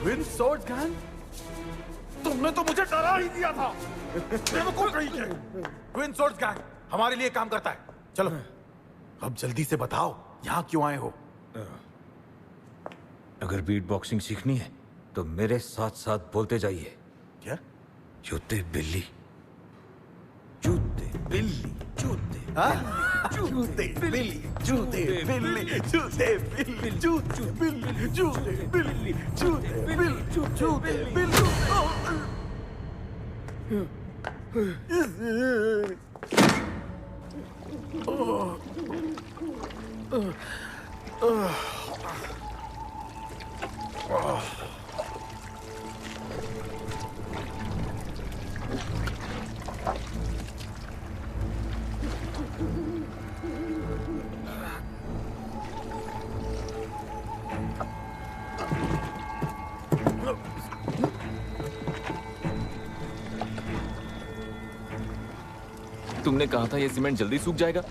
Twin swords gang? तुमने तो मुझे डरा ही दिया था। बेवकूफ कहीं के। ट्विन स्वॉर्ड्स गैंग हमारे लिए काम करता है। चलो अब जल्दी से बताओ यहाँ क्यों आए हो? अगर बीट बॉक्सिंग सीखनी है तो मेरे साथ साथ बोलते जाइए। क्या? जूते बिल्ली, जूते बिल्ली, जूते जूते बिल्ली, जूते बिल्ली, जूते बिल्ली, जूते बिल्ली, जूते बिल्ली, जूते बिल्ली, जूते बिल्ली। तुमने कहा था ये सीमेंट जल्दी सूख जाएगा,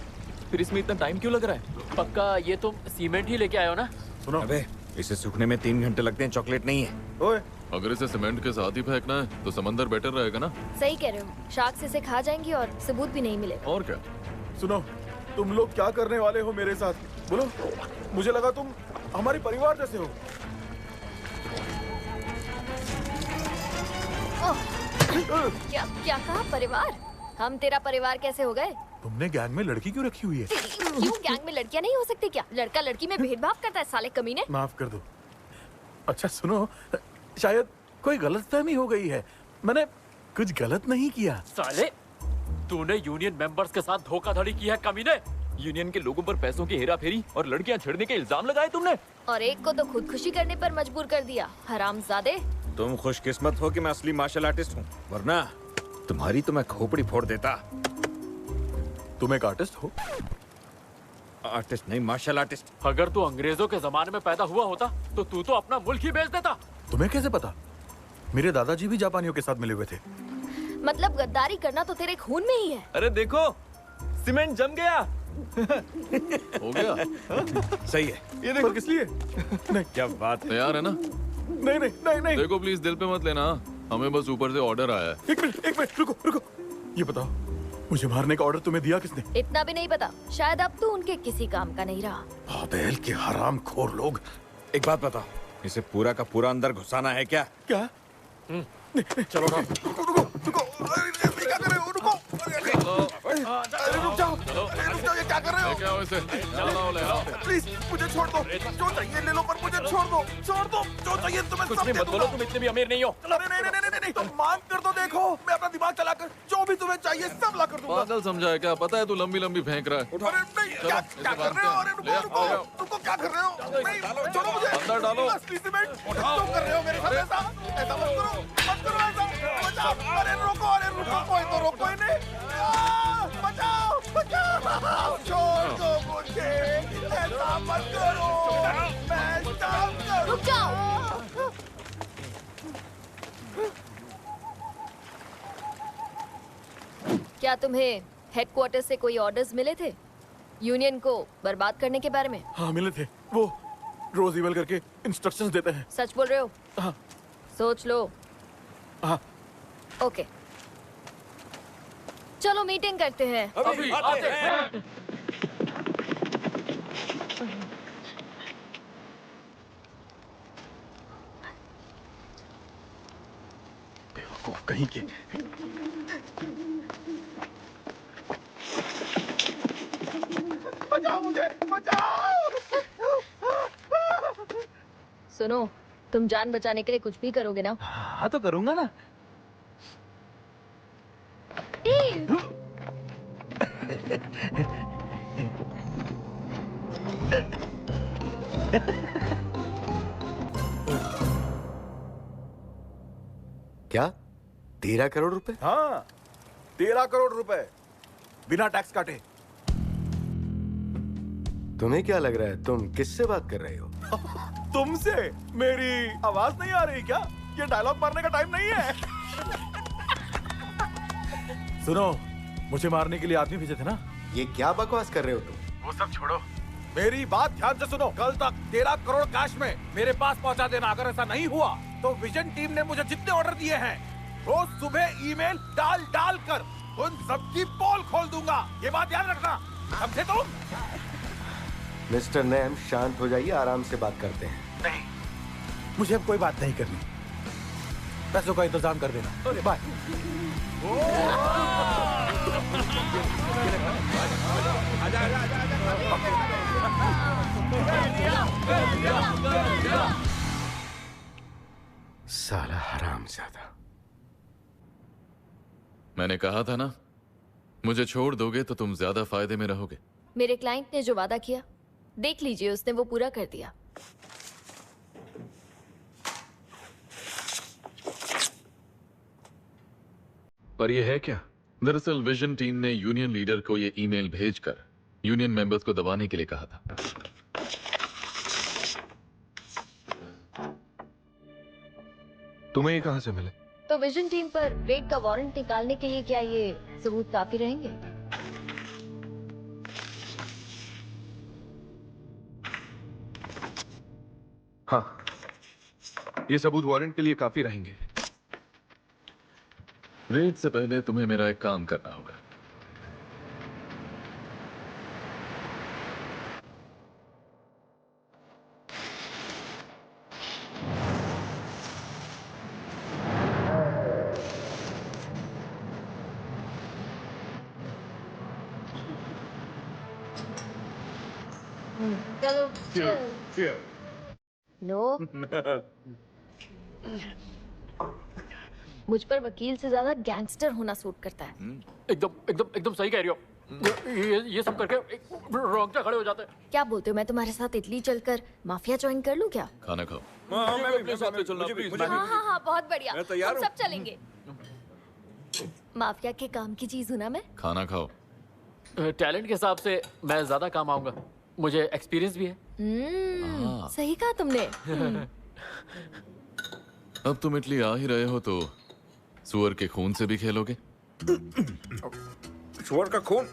फिर इसमें इतना टाइम क्यों लग रहा है? पक्का ये तुम सीमेंट ही लेके आए हो ना? सुनो, अबे इसे सूखने में 3 घंटे लगते हैं, चॉकलेट नहीं है। ओए, अगर इसे सीमेंट के साथ ही फेंकना है तो समंदर बेटर रहेगा ना? सही कह रहे हो, शार्क इसे खा जाएंगी और सबूत भी नहीं मिलेगा। और क्या? सुनो, तुम लोग क्या करने वाले हो मेरे साथ? बोलो, मुझे लगा तुम हमारे परिवार जैसे हो। क्या क्या कहा? परिवार? हम तेरा परिवार कैसे हो गए? तुमने गैंग में लड़की क्यों रखी हुई है? क्यों, गैंग में लड़कियां नहीं हो सकती क्या? लड़का लड़की में भेदभाव करता है साले कमीने। माफ कर दो। अच्छा सुनो, शायद कोई गलतफहमी हो गई है। मैंने कुछ गलत नहीं किया। साले, तूने यूनियन मेंबर्स के साथ धोखाधड़ी की है कमीने। यूनियन के लोगों पर पैसों की हेराफेरी और लड़कियां छेड़ने के इल्जाम लगाए तुमने। और एक को तो खुदकुशी करने पर मजबूर कर दिया, हरामजादे। तुम खुशकिस्मत हो कि मैं असली मार्शल आर्टिस्ट हूँ, वरना तुम्हारी तो मैं खोपड़ी फोड़ देता। तुम एक आर्टिस्ट हो? आर्टिस्ट नहीं, मार्शल आर्टिस्ट। अगर तू अंग्रेजों के जमाने में पैदा हुआ होता तो तू तो अपना मुल्क ही बेच देता। तुम्हें कैसे पता? मेरे दादाजी भी जापानियों के साथ मिले हुए थे। मतलब गद्दारी करना तो तेरे खून में ही है। अरे देखो, सीमेंट जम गया। हो गया? सही है। ये देखो। किस लिए? नहीं, क्या बात है। तैयार है ना? नहीं नहीं नहीं नहीं। देखो प्लीज दिल पे मत लेना, हमें बस ऊपर से ऑर्डर आया है। एक मिनट रुको रुको। ये बताओ, मुझे मारने का ऑर्डर तुम्हें दिया किसने? इतना भी नहीं पता, शायद अब तू उनके किसी काम का नहीं रहा। बाबेल के हरामखोर लोग। एक बात बताओ, इसे पूरा का पूरा अंदर घुसाना है क्या? क्या? चलो ना। रुको, क्या कर रहे हो? रुको, रुक जाओ, ये क्या कर रहे हो? क्या हो इसे? ले आओ। प्लीज मुझे छोड़ दो, जो चाहिए ले लो, पर मुझे छोड़ दो, जो चाहिए तुम्हें कुछ सब भी दे मत बोलो, दूंगा। तुम इतने भी अमीर नहीं हो। नहीं, तुम मांग कर दो, देखो मैं अपना दिमाग चलाकर जो भी तुम्हें चाहिए सब ला कर दूंगा। पागल समझा है क्या? पता है तू लंबी लंबी फेंक रहा है। अरे नहीं, क्या कर रहे हो? अरे रुको, क्या कर रहे हो? नहीं, छोड़ो मुझे। अंदर डालो। असली सीमेंट क्यों कर रहे हो मेरे साथ ऐसा? ऐसा मत करो ऐसा। बचाओ, अरे रोको, कोई तो रोको इन्हें। बचाओ, छोड़ दो मुझे, ऐसा मत करो, मैं काम करूं। रुक जाओ। क्या तुम्हें हेडक्वार्टर से कोई ऑर्डर्स मिले थे यूनियन को बर्बाद करने के बारे में? हाँ मिले थे, वो रोज ईमेल करके इंस्ट्रक्शंस देते हैं। सच बोल रहे हो? हाँ। सोच लो। हाँ। ओके, चलो मीटिंग करते हैं। अभी आते हैं। बेवकूफ कहीं के। बचाओ मुझे बचाओ। सुनो, तुम जान बचाने के लिए कुछ भी करोगे ना? हाँ तो करूंगा ना। क्या 13 करोड़ रुपए? हाँ 13 करोड़ रुपए बिना टैक्स काटे। तुम्हें क्या लग रहा है तुम किससे बात कर रहे हो? तुमसे। मेरी आवाज नहीं आ रही क्या? ये डायलॉग मारने का टाइम नहीं है। सुनो, मुझे मारने के लिए आदमी भेजे थे ना? ये क्या बकवास कर रहे हो तुम? वो सब छोड़ो, मेरी बात ध्यान से सुनो। कल तक 13 करोड़ कैश में मेरे पास पहुंचा देना। अगर ऐसा नहीं हुआ तो विजन टीम ने मुझे जितने ऑर्डर दिए हैं रोज सुबह ईमेल डाल कर उन सबकी पोल खोल दूंगा। ये बात याद रखना, समझे तुम? मिस्टर नैम, शांत हो जाइए, आराम से बात करते हैं। नहीं, मुझे अब कोई बात नहीं करनी। पैसों का इंतजाम कर देना। अरे बाय। साला हरामजादा। मैंने कहा था ना, मुझे छोड़ दोगे तो तुम ज्यादा फायदे में रहोगे। मेरे क्लाइंट ने जो वादा किया, देख लीजिए, उसने वो पूरा कर दिया। पर यह है क्या? दरअसल विजन टीम ने यूनियन लीडर को ये ईमेल भेजकर यूनियन मेंबर्स को दबाने के लिए कहा था। तुम्हें ये कहां से मिले? तो विजन टीम पर रेड का वारंट निकालने के लिए क्या ये सबूत काफी रहेंगे? हाँ, ये सबूत वारंट के लिए काफी रहेंगे। रेड से पहले तुम्हें मेरा एक काम करना होगा। चलो। नो। मुझ पर वकील से ज्यादा गैंगस्टर होना सूट करता है। एकदम सही कह रही हो। ये सब करके रोंगटे खड़े हो जाते हैं। क्या बोलते हो, मैं तुम्हारे साथ इटली चलकर माफिया ज्वाइन कर लूं क्या? खाना खाओ। हाँ, बहुत बढ़िया। मैं तैयार हम सब चलेंगे। माफिया के काम की चीज हूँ ना मैं। खाना खाओ। टैलेंट के हिसाब से मैं ज्यादा काम आऊंगा, मुझे एक्सपीरियंस भी है। सही कहा तुमने। अब तुम इटली आ ही रहे हो तो सुअर के खून से भी खेलोगे? सुअर का खून?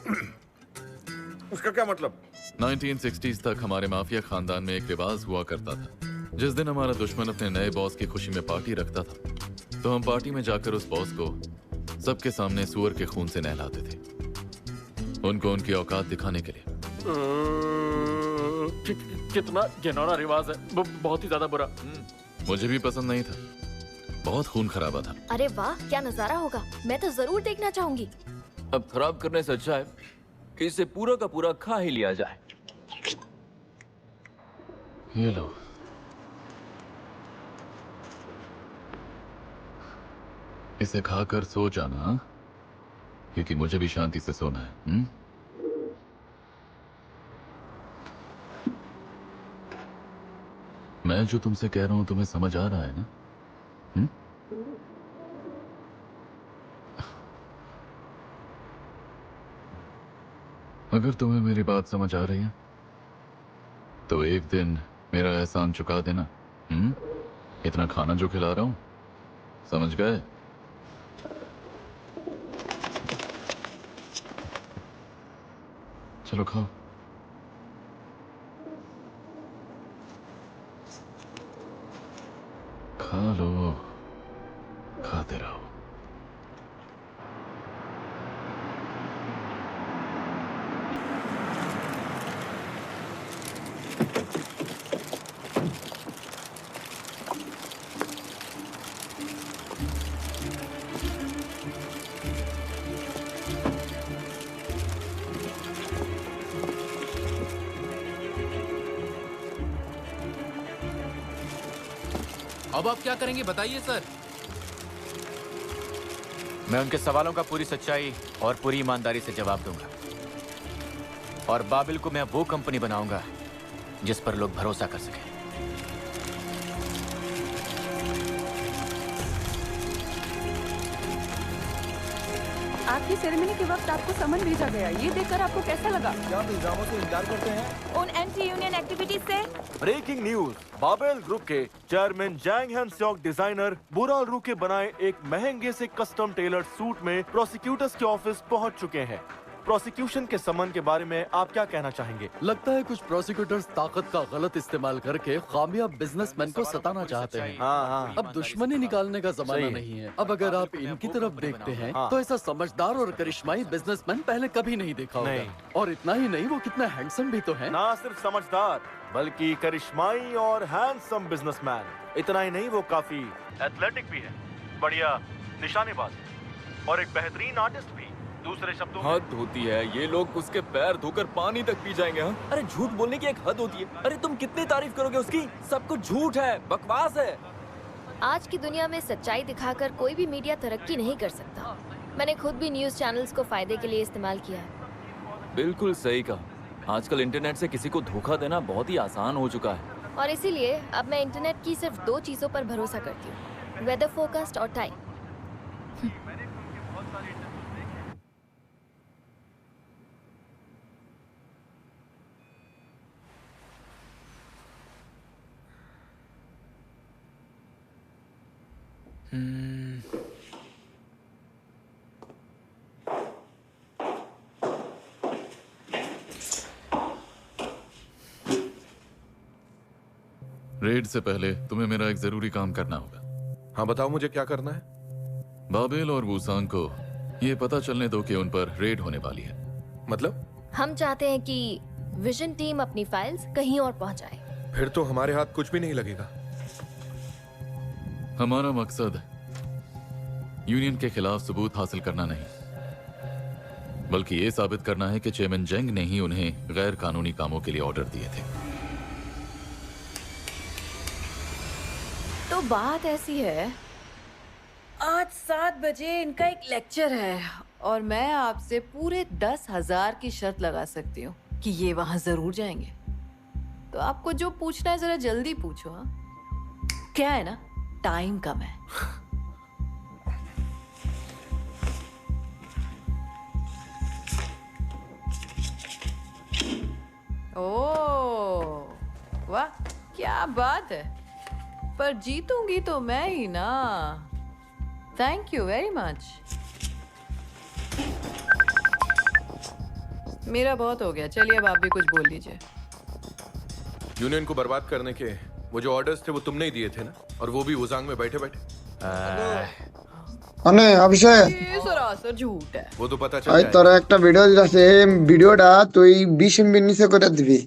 उसका क्या मतलब? 1960s तक हमारे माफिया खानदान में एक रिवाज हुआ करता था। जिस दिन हमारा दुश्मन अपने नए बॉस की खुशी में पार्टी रखता था तो हम पार्टी में जाकर उस बॉस को सबके सामने सुअर के खून से नहलाते थे, उनको उनकी औकात दिखाने के लिए। कितना घिनौना रिवाज है, बहुत ही ज्यादा बुरा। मुझे भी पसंद नहीं था, बहुत खून खराबा था। अरे वाह, क्या नजारा होगा, मैं तो जरूर देखना चाहूंगी। अब खराब करने से अच्छा है कि इसे पूरा का पूरा खा ही लिया जाए। ये लो। इसे खाकर सो जाना, क्योंकि मुझे भी शांति से सोना है। मैं जो तुमसे कह रहा हूं तुम्हें समझ आ रहा है ना? अगर तुम्हें मेरी बात समझ आ रही है तो एक दिन मेरा एहसान चुका देना। इतना खाना जो खिला रहा हूं, समझ गए? चलो खाओ। खा लो, खाते रहो। अब आप क्या करेंगे बताइए सर। मैं उनके सवालों का पूरी सच्चाई और पूरी ईमानदारी से जवाब दूंगा, और बाबिल को मैं वो कंपनी बनाऊंगा जिस पर लोग भरोसा कर सकें। आपकी सेरेमनी के वक्त आपको समन भेजा गया, ये देखकर आपको कैसा लगा? क्या आप इल्जामों से इनकार करते हैं? उन एंटी यूनियन एक्टिविटीज से? ब्रेकिंग न्यूज, बाबेल ग्रुप के चेयरमैन जैंग हैन सियोक डिजाइनर बुराल रू के बनाए एक महंगे से कस्टम टेलर्ड सूट में प्रोसिक्यूटर्स के ऑफिस पहुंच चुके हैं। प्रोसिक्यूशन के समन के बारे में आप क्या कहना चाहेंगे? लगता है कुछ प्रोसिक्यूटर्स ताकत का गलत इस्तेमाल करके खामियाब बिजनेसमैन को सताना चाहते हैं। हाँ। अब दुश्मनी निकालने का जमाना नहीं है। अब अगर आप इनकी तरफ देखते हैं तो ऐसा समझदार और करिश्माई बिजनेसमैन पहले कभी नहीं देखा होगा। और इतना ही नहीं, वो कितना हैंडसम भी तो है। ना सिर्फ समझदार बल्कि करिश्माई और हैंडसम बिजनेसमैन। इतना ही नहीं, वो काफी एथलेटिक भी है, बढ़िया निशानेबाज और एक बेहतरीन आर्टिस्ट भी। दूसरे शब्दों में हद होती है, ये लोग उसके पैर धोकर पानी तक पी जाएंगे। हाँ? अरे झूठ बोलने की एक हद होती है। अरे तुम कितनी तारीफ करोगे उसकी? सब कुछ झूठ है, बकवास है। आज की दुनिया में सच्चाई दिखाकर कोई भी मीडिया तरक्की नहीं कर सकता। मैंने खुद भी न्यूज चैनल्स को फायदे के लिए इस्तेमाल किया है। बिल्कुल सही कहा। आजकल इंटरनेट से किसी को धोखा देना बहुत ही आसान हो चुका है। और इसीलिए अब मैं इंटरनेट की सिर्फ 2 चीजों पर भरोसा करती हूँ, वेदर फोरकास्ट और टाइम। रेड से पहले तुम्हें मेरा एक जरूरी काम करना होगा। हाँ बताओ, मुझे क्या करना है? बाबेल और वूसांग को ये पता चलने दो कि उन पर रेड होने वाली है। मतलब? हम चाहते हैं कि विजन टीम अपनी फाइल्स कहीं और पहुंचाए। फिर तो हमारे हाथ कुछ भी नहीं लगेगा। हमारा मकसद यूनियन के खिलाफ सबूत हासिल करना नहीं, बल्कि ये साबित करना है कि चेयरमैन जेंग ने ही उन्हें गैर कानूनी कामों के लिए ऑर्डर दिए थे। तो बात ऐसी है, आज 7 बजे इनका एक लेक्चर है और मैं आपसे पूरे 10,000 की शर्त लगा सकती हूँ कि ये वहां जरूर जाएंगे। तो आपको जो पूछना है जरा जल्दी पूछो। हाँ, क्या है ना, टाइम कम है। ओह वाह, क्या बात है। पर जीतूंगी तो मैं ही ना। Thank you very much. मेरा बहुत हो गया, चलिए अब आप भी कुछ बोल दीजिए। यूनियन को बर्बाद करने के वो जो ऑर्डर्स थे वो तुमने ही दिए थे ना, और वो भी वुजांग में बैठे बैठे। মানে অভিষেক ये सरासर झूठ है। वो तो पता चल আই जाएगा। তোর একটা ভিডিও দিতেছে, ভিডিওটা তুই 20 MB নিচে করে দিবি।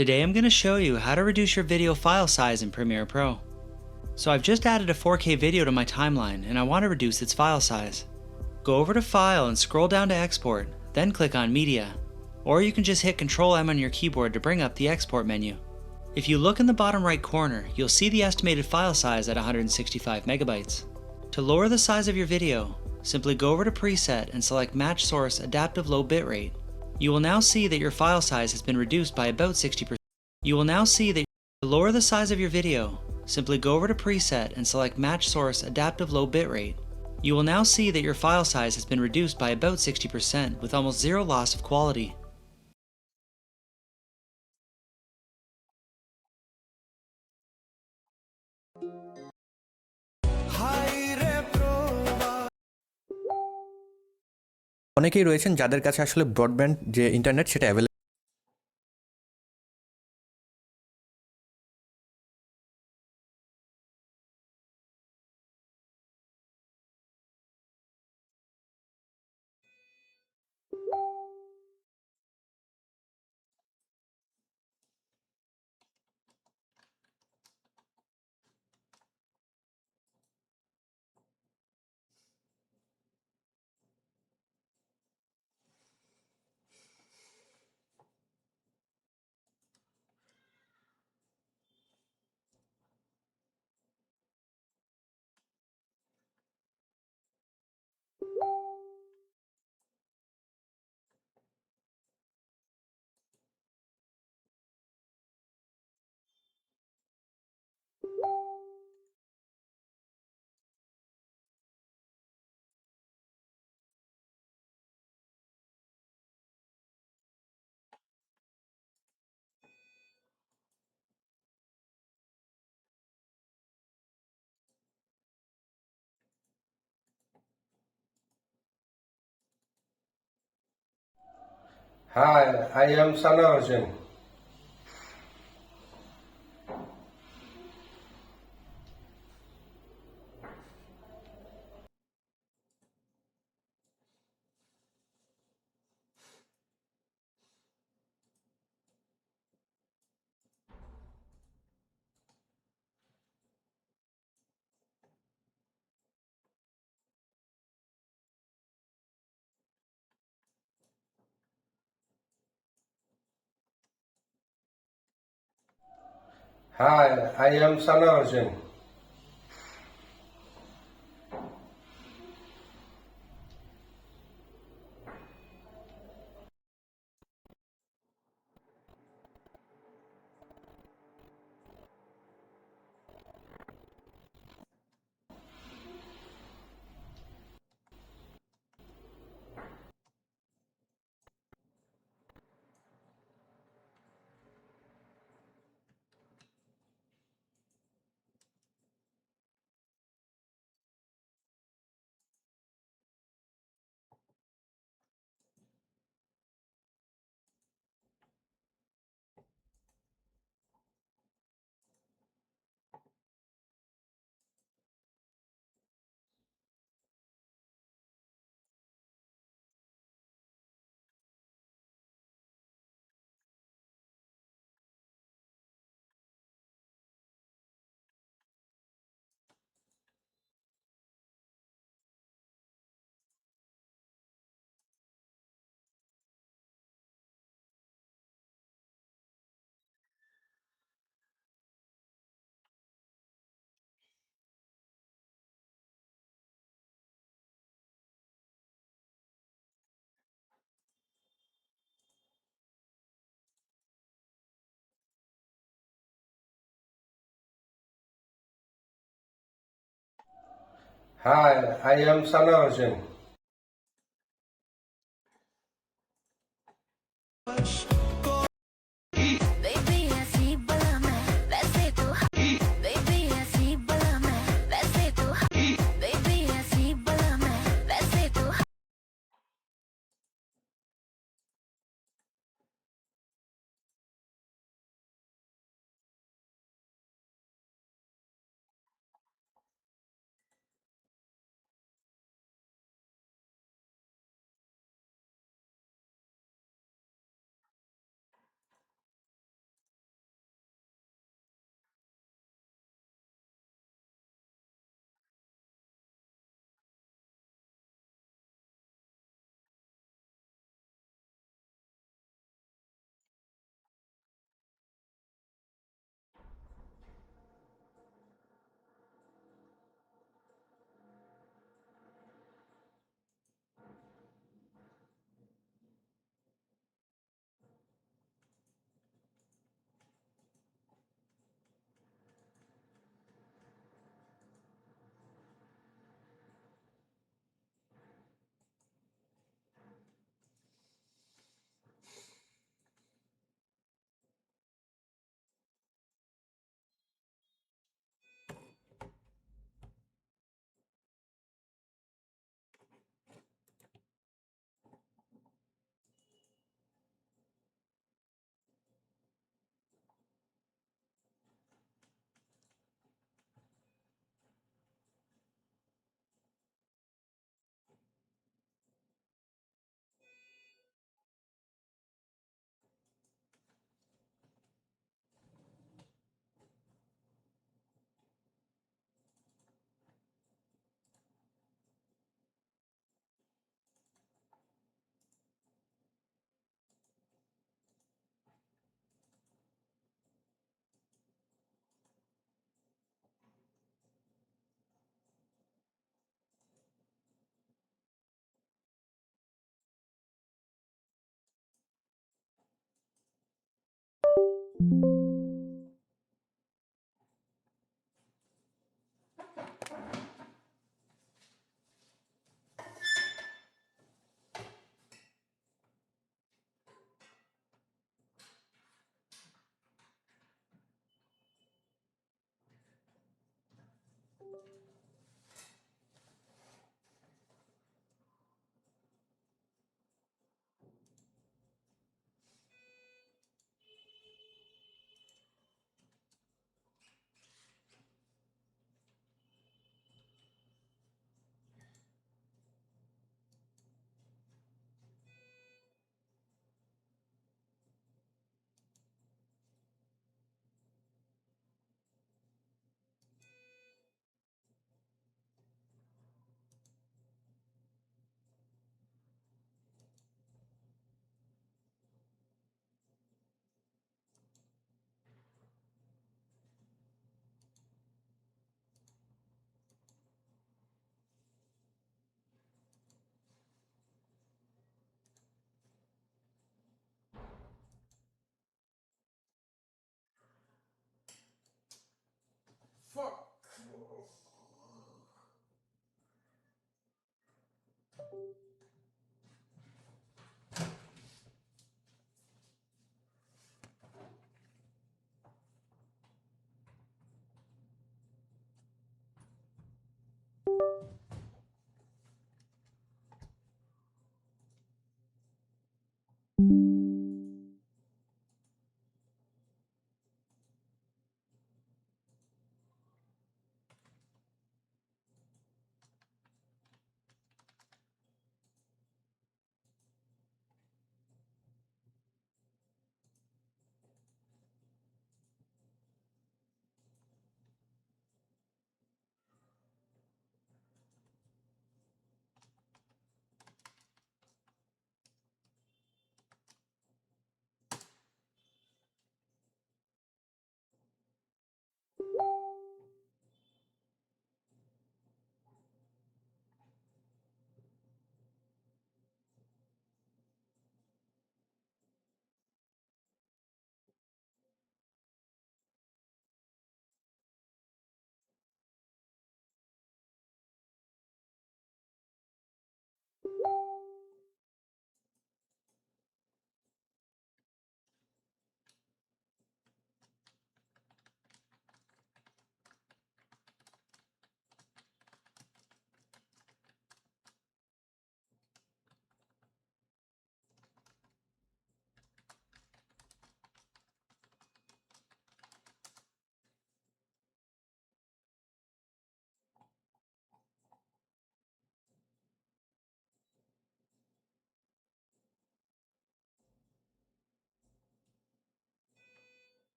Today I'm going to show you how to reduce your video file size in Premiere Pro. So I've just added a 4K video to my timeline and I want to reduce its file size. Go over to File and scroll down to Export, then click on Media. Or you can just hit Ctrl M on your keyboard to bring up the Export menu. If you look in the bottom right corner, you'll see the estimated file size at 165 megabytes. To lower the size of your video, simply go over to Preset and select Match Source Adaptive Low Bitrate. You will now see that your file size has been reduced by about 60%. You will now see that to lower the size of your video, simply go over to Preset and select Match Source Adaptive Low Bitrate. You will now see that your file size has been reduced by about 60% with almost zero loss of quality. অনেকেই রয়েছেন যাদের কাছে আসলে broadband যে internet সেটা available Hi, I am Sana Hussain. Hi, I am Sana Hussain. Hi, I am Sana Hussain.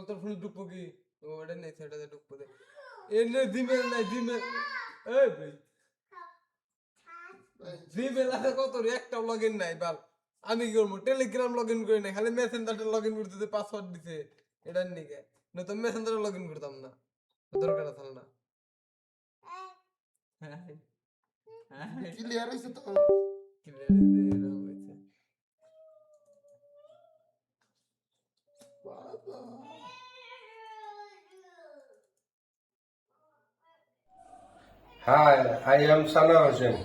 তোর ফোনে ঢুকবো কি ওটা নেই সেটাতে ঢুকবো দে এনে জিমেল নাই জিমেল এই ভাই জিমেল আছে কত একটা লগইন নাই বাল আমি কি করবো টেলিগ্রাম লগইন করি না খালি মেসেঞ্জারে লগইন করতে পাসওয়ার্ড দিছে এটার নিকে না তো মেসেঞ্জারে লগইন করতাম না দরকার আছে না ক্লিয়ার হইছে তো ক্লিয়ার হইছে Hi, I am Sana Hussain.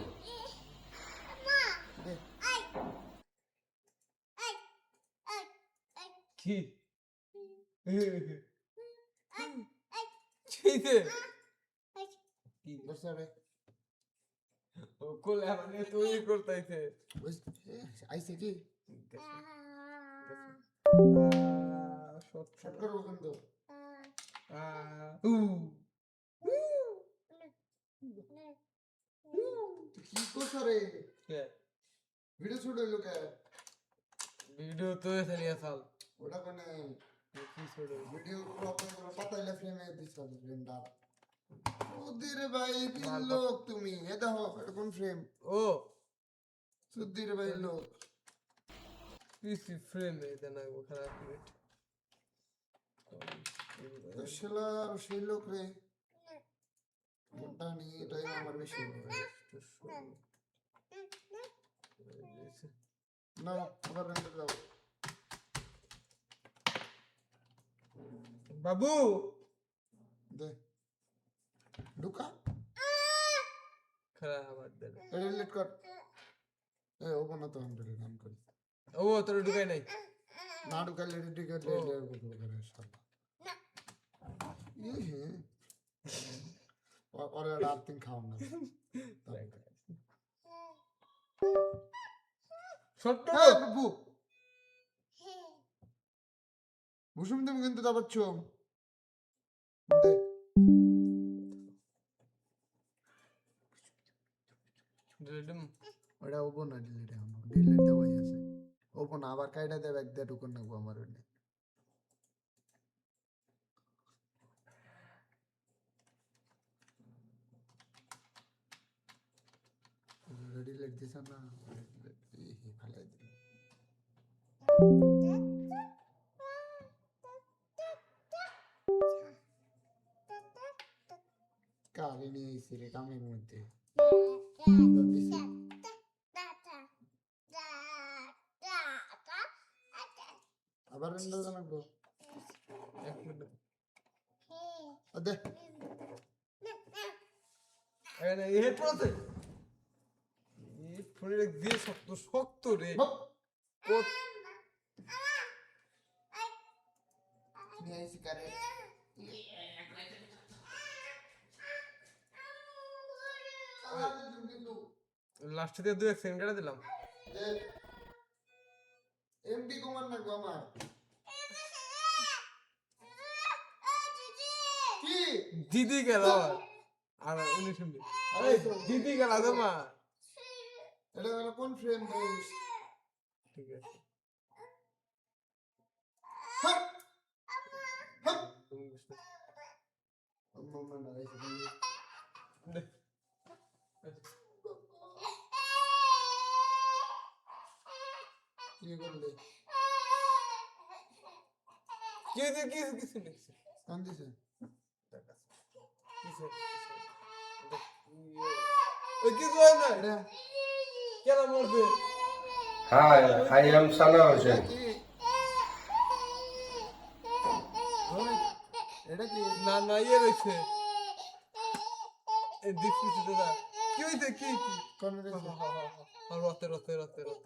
কি কিতে কি বসে রে ও কোলে মানে তুই করতেছে আইছে কি শর্ট শর্ট করব কিন্তু কি করছ রে কে ভিডিও শুট হইলো কে ভিডিও তো এসে নিয়ে সাল ওটা কোনে কি শুট ভিডিও ক্রপ করে পাতাইলে ফ্রেমে দিছ ফ্রেমটা সুধীর ভাই তিন লোক তুমি এ দেখো এটা কোন ফ্রেম ও সুধীর ভাই লোক পিসি ফ্রেম এটা না খারাপ করে শালা সেই লোক রে মোটা নি এটাই আমার বেশি না আবার রেন্ডার দাও বাবু দে ঢুকা খারাপ আবার দে ডিলিট কর এ ওপেন তো हम डिलीट हम कर ও তোর ঢুকাই নাই ना ढुका ले डिलीट कर ले वो करे इंशाल्लाह ये है और रात दिन खाऊंगा সত্য বাবু বুঝুম তুমি কিন্তু তা পাচ্ছো ডিলিট ওটা ওপেন না ডিলিট এখন ডিলিট দেওয়াই আছে ওপেন আবার কাইটা দেব এক দিয়ে ঢুকন নাকবো আমার ওনে ডিলিট দিছ না এই ফালাই দিল কালি নিয়ে এসে রে কামের মধ্যে আবার রেন্ডার জানাবো এক মিনিট আদে এখানে এই প্রসেস এই ফোনের দিয়ে শক্ত শক্ত রে কত নিয়ে এসে করে লাস্ট দিয়ে 2 সেকেন্ড কাটা দিলাম এমডি কুমার না গো আমার কি দিদি গেল আর 19 মিনিট আরে দিদি গেল তোমা এটা হলো কোন ফ্রেম ভাই ঠিক আছে মামা না এসে কি করলে কি লিখছে কান দিছে কি কয় না কেন মরবে Hi, I am Sana Hussain. এটা কি না না ইয়ে রয়েছে এ দিছি দাদা কি হইছে কি কোন রতে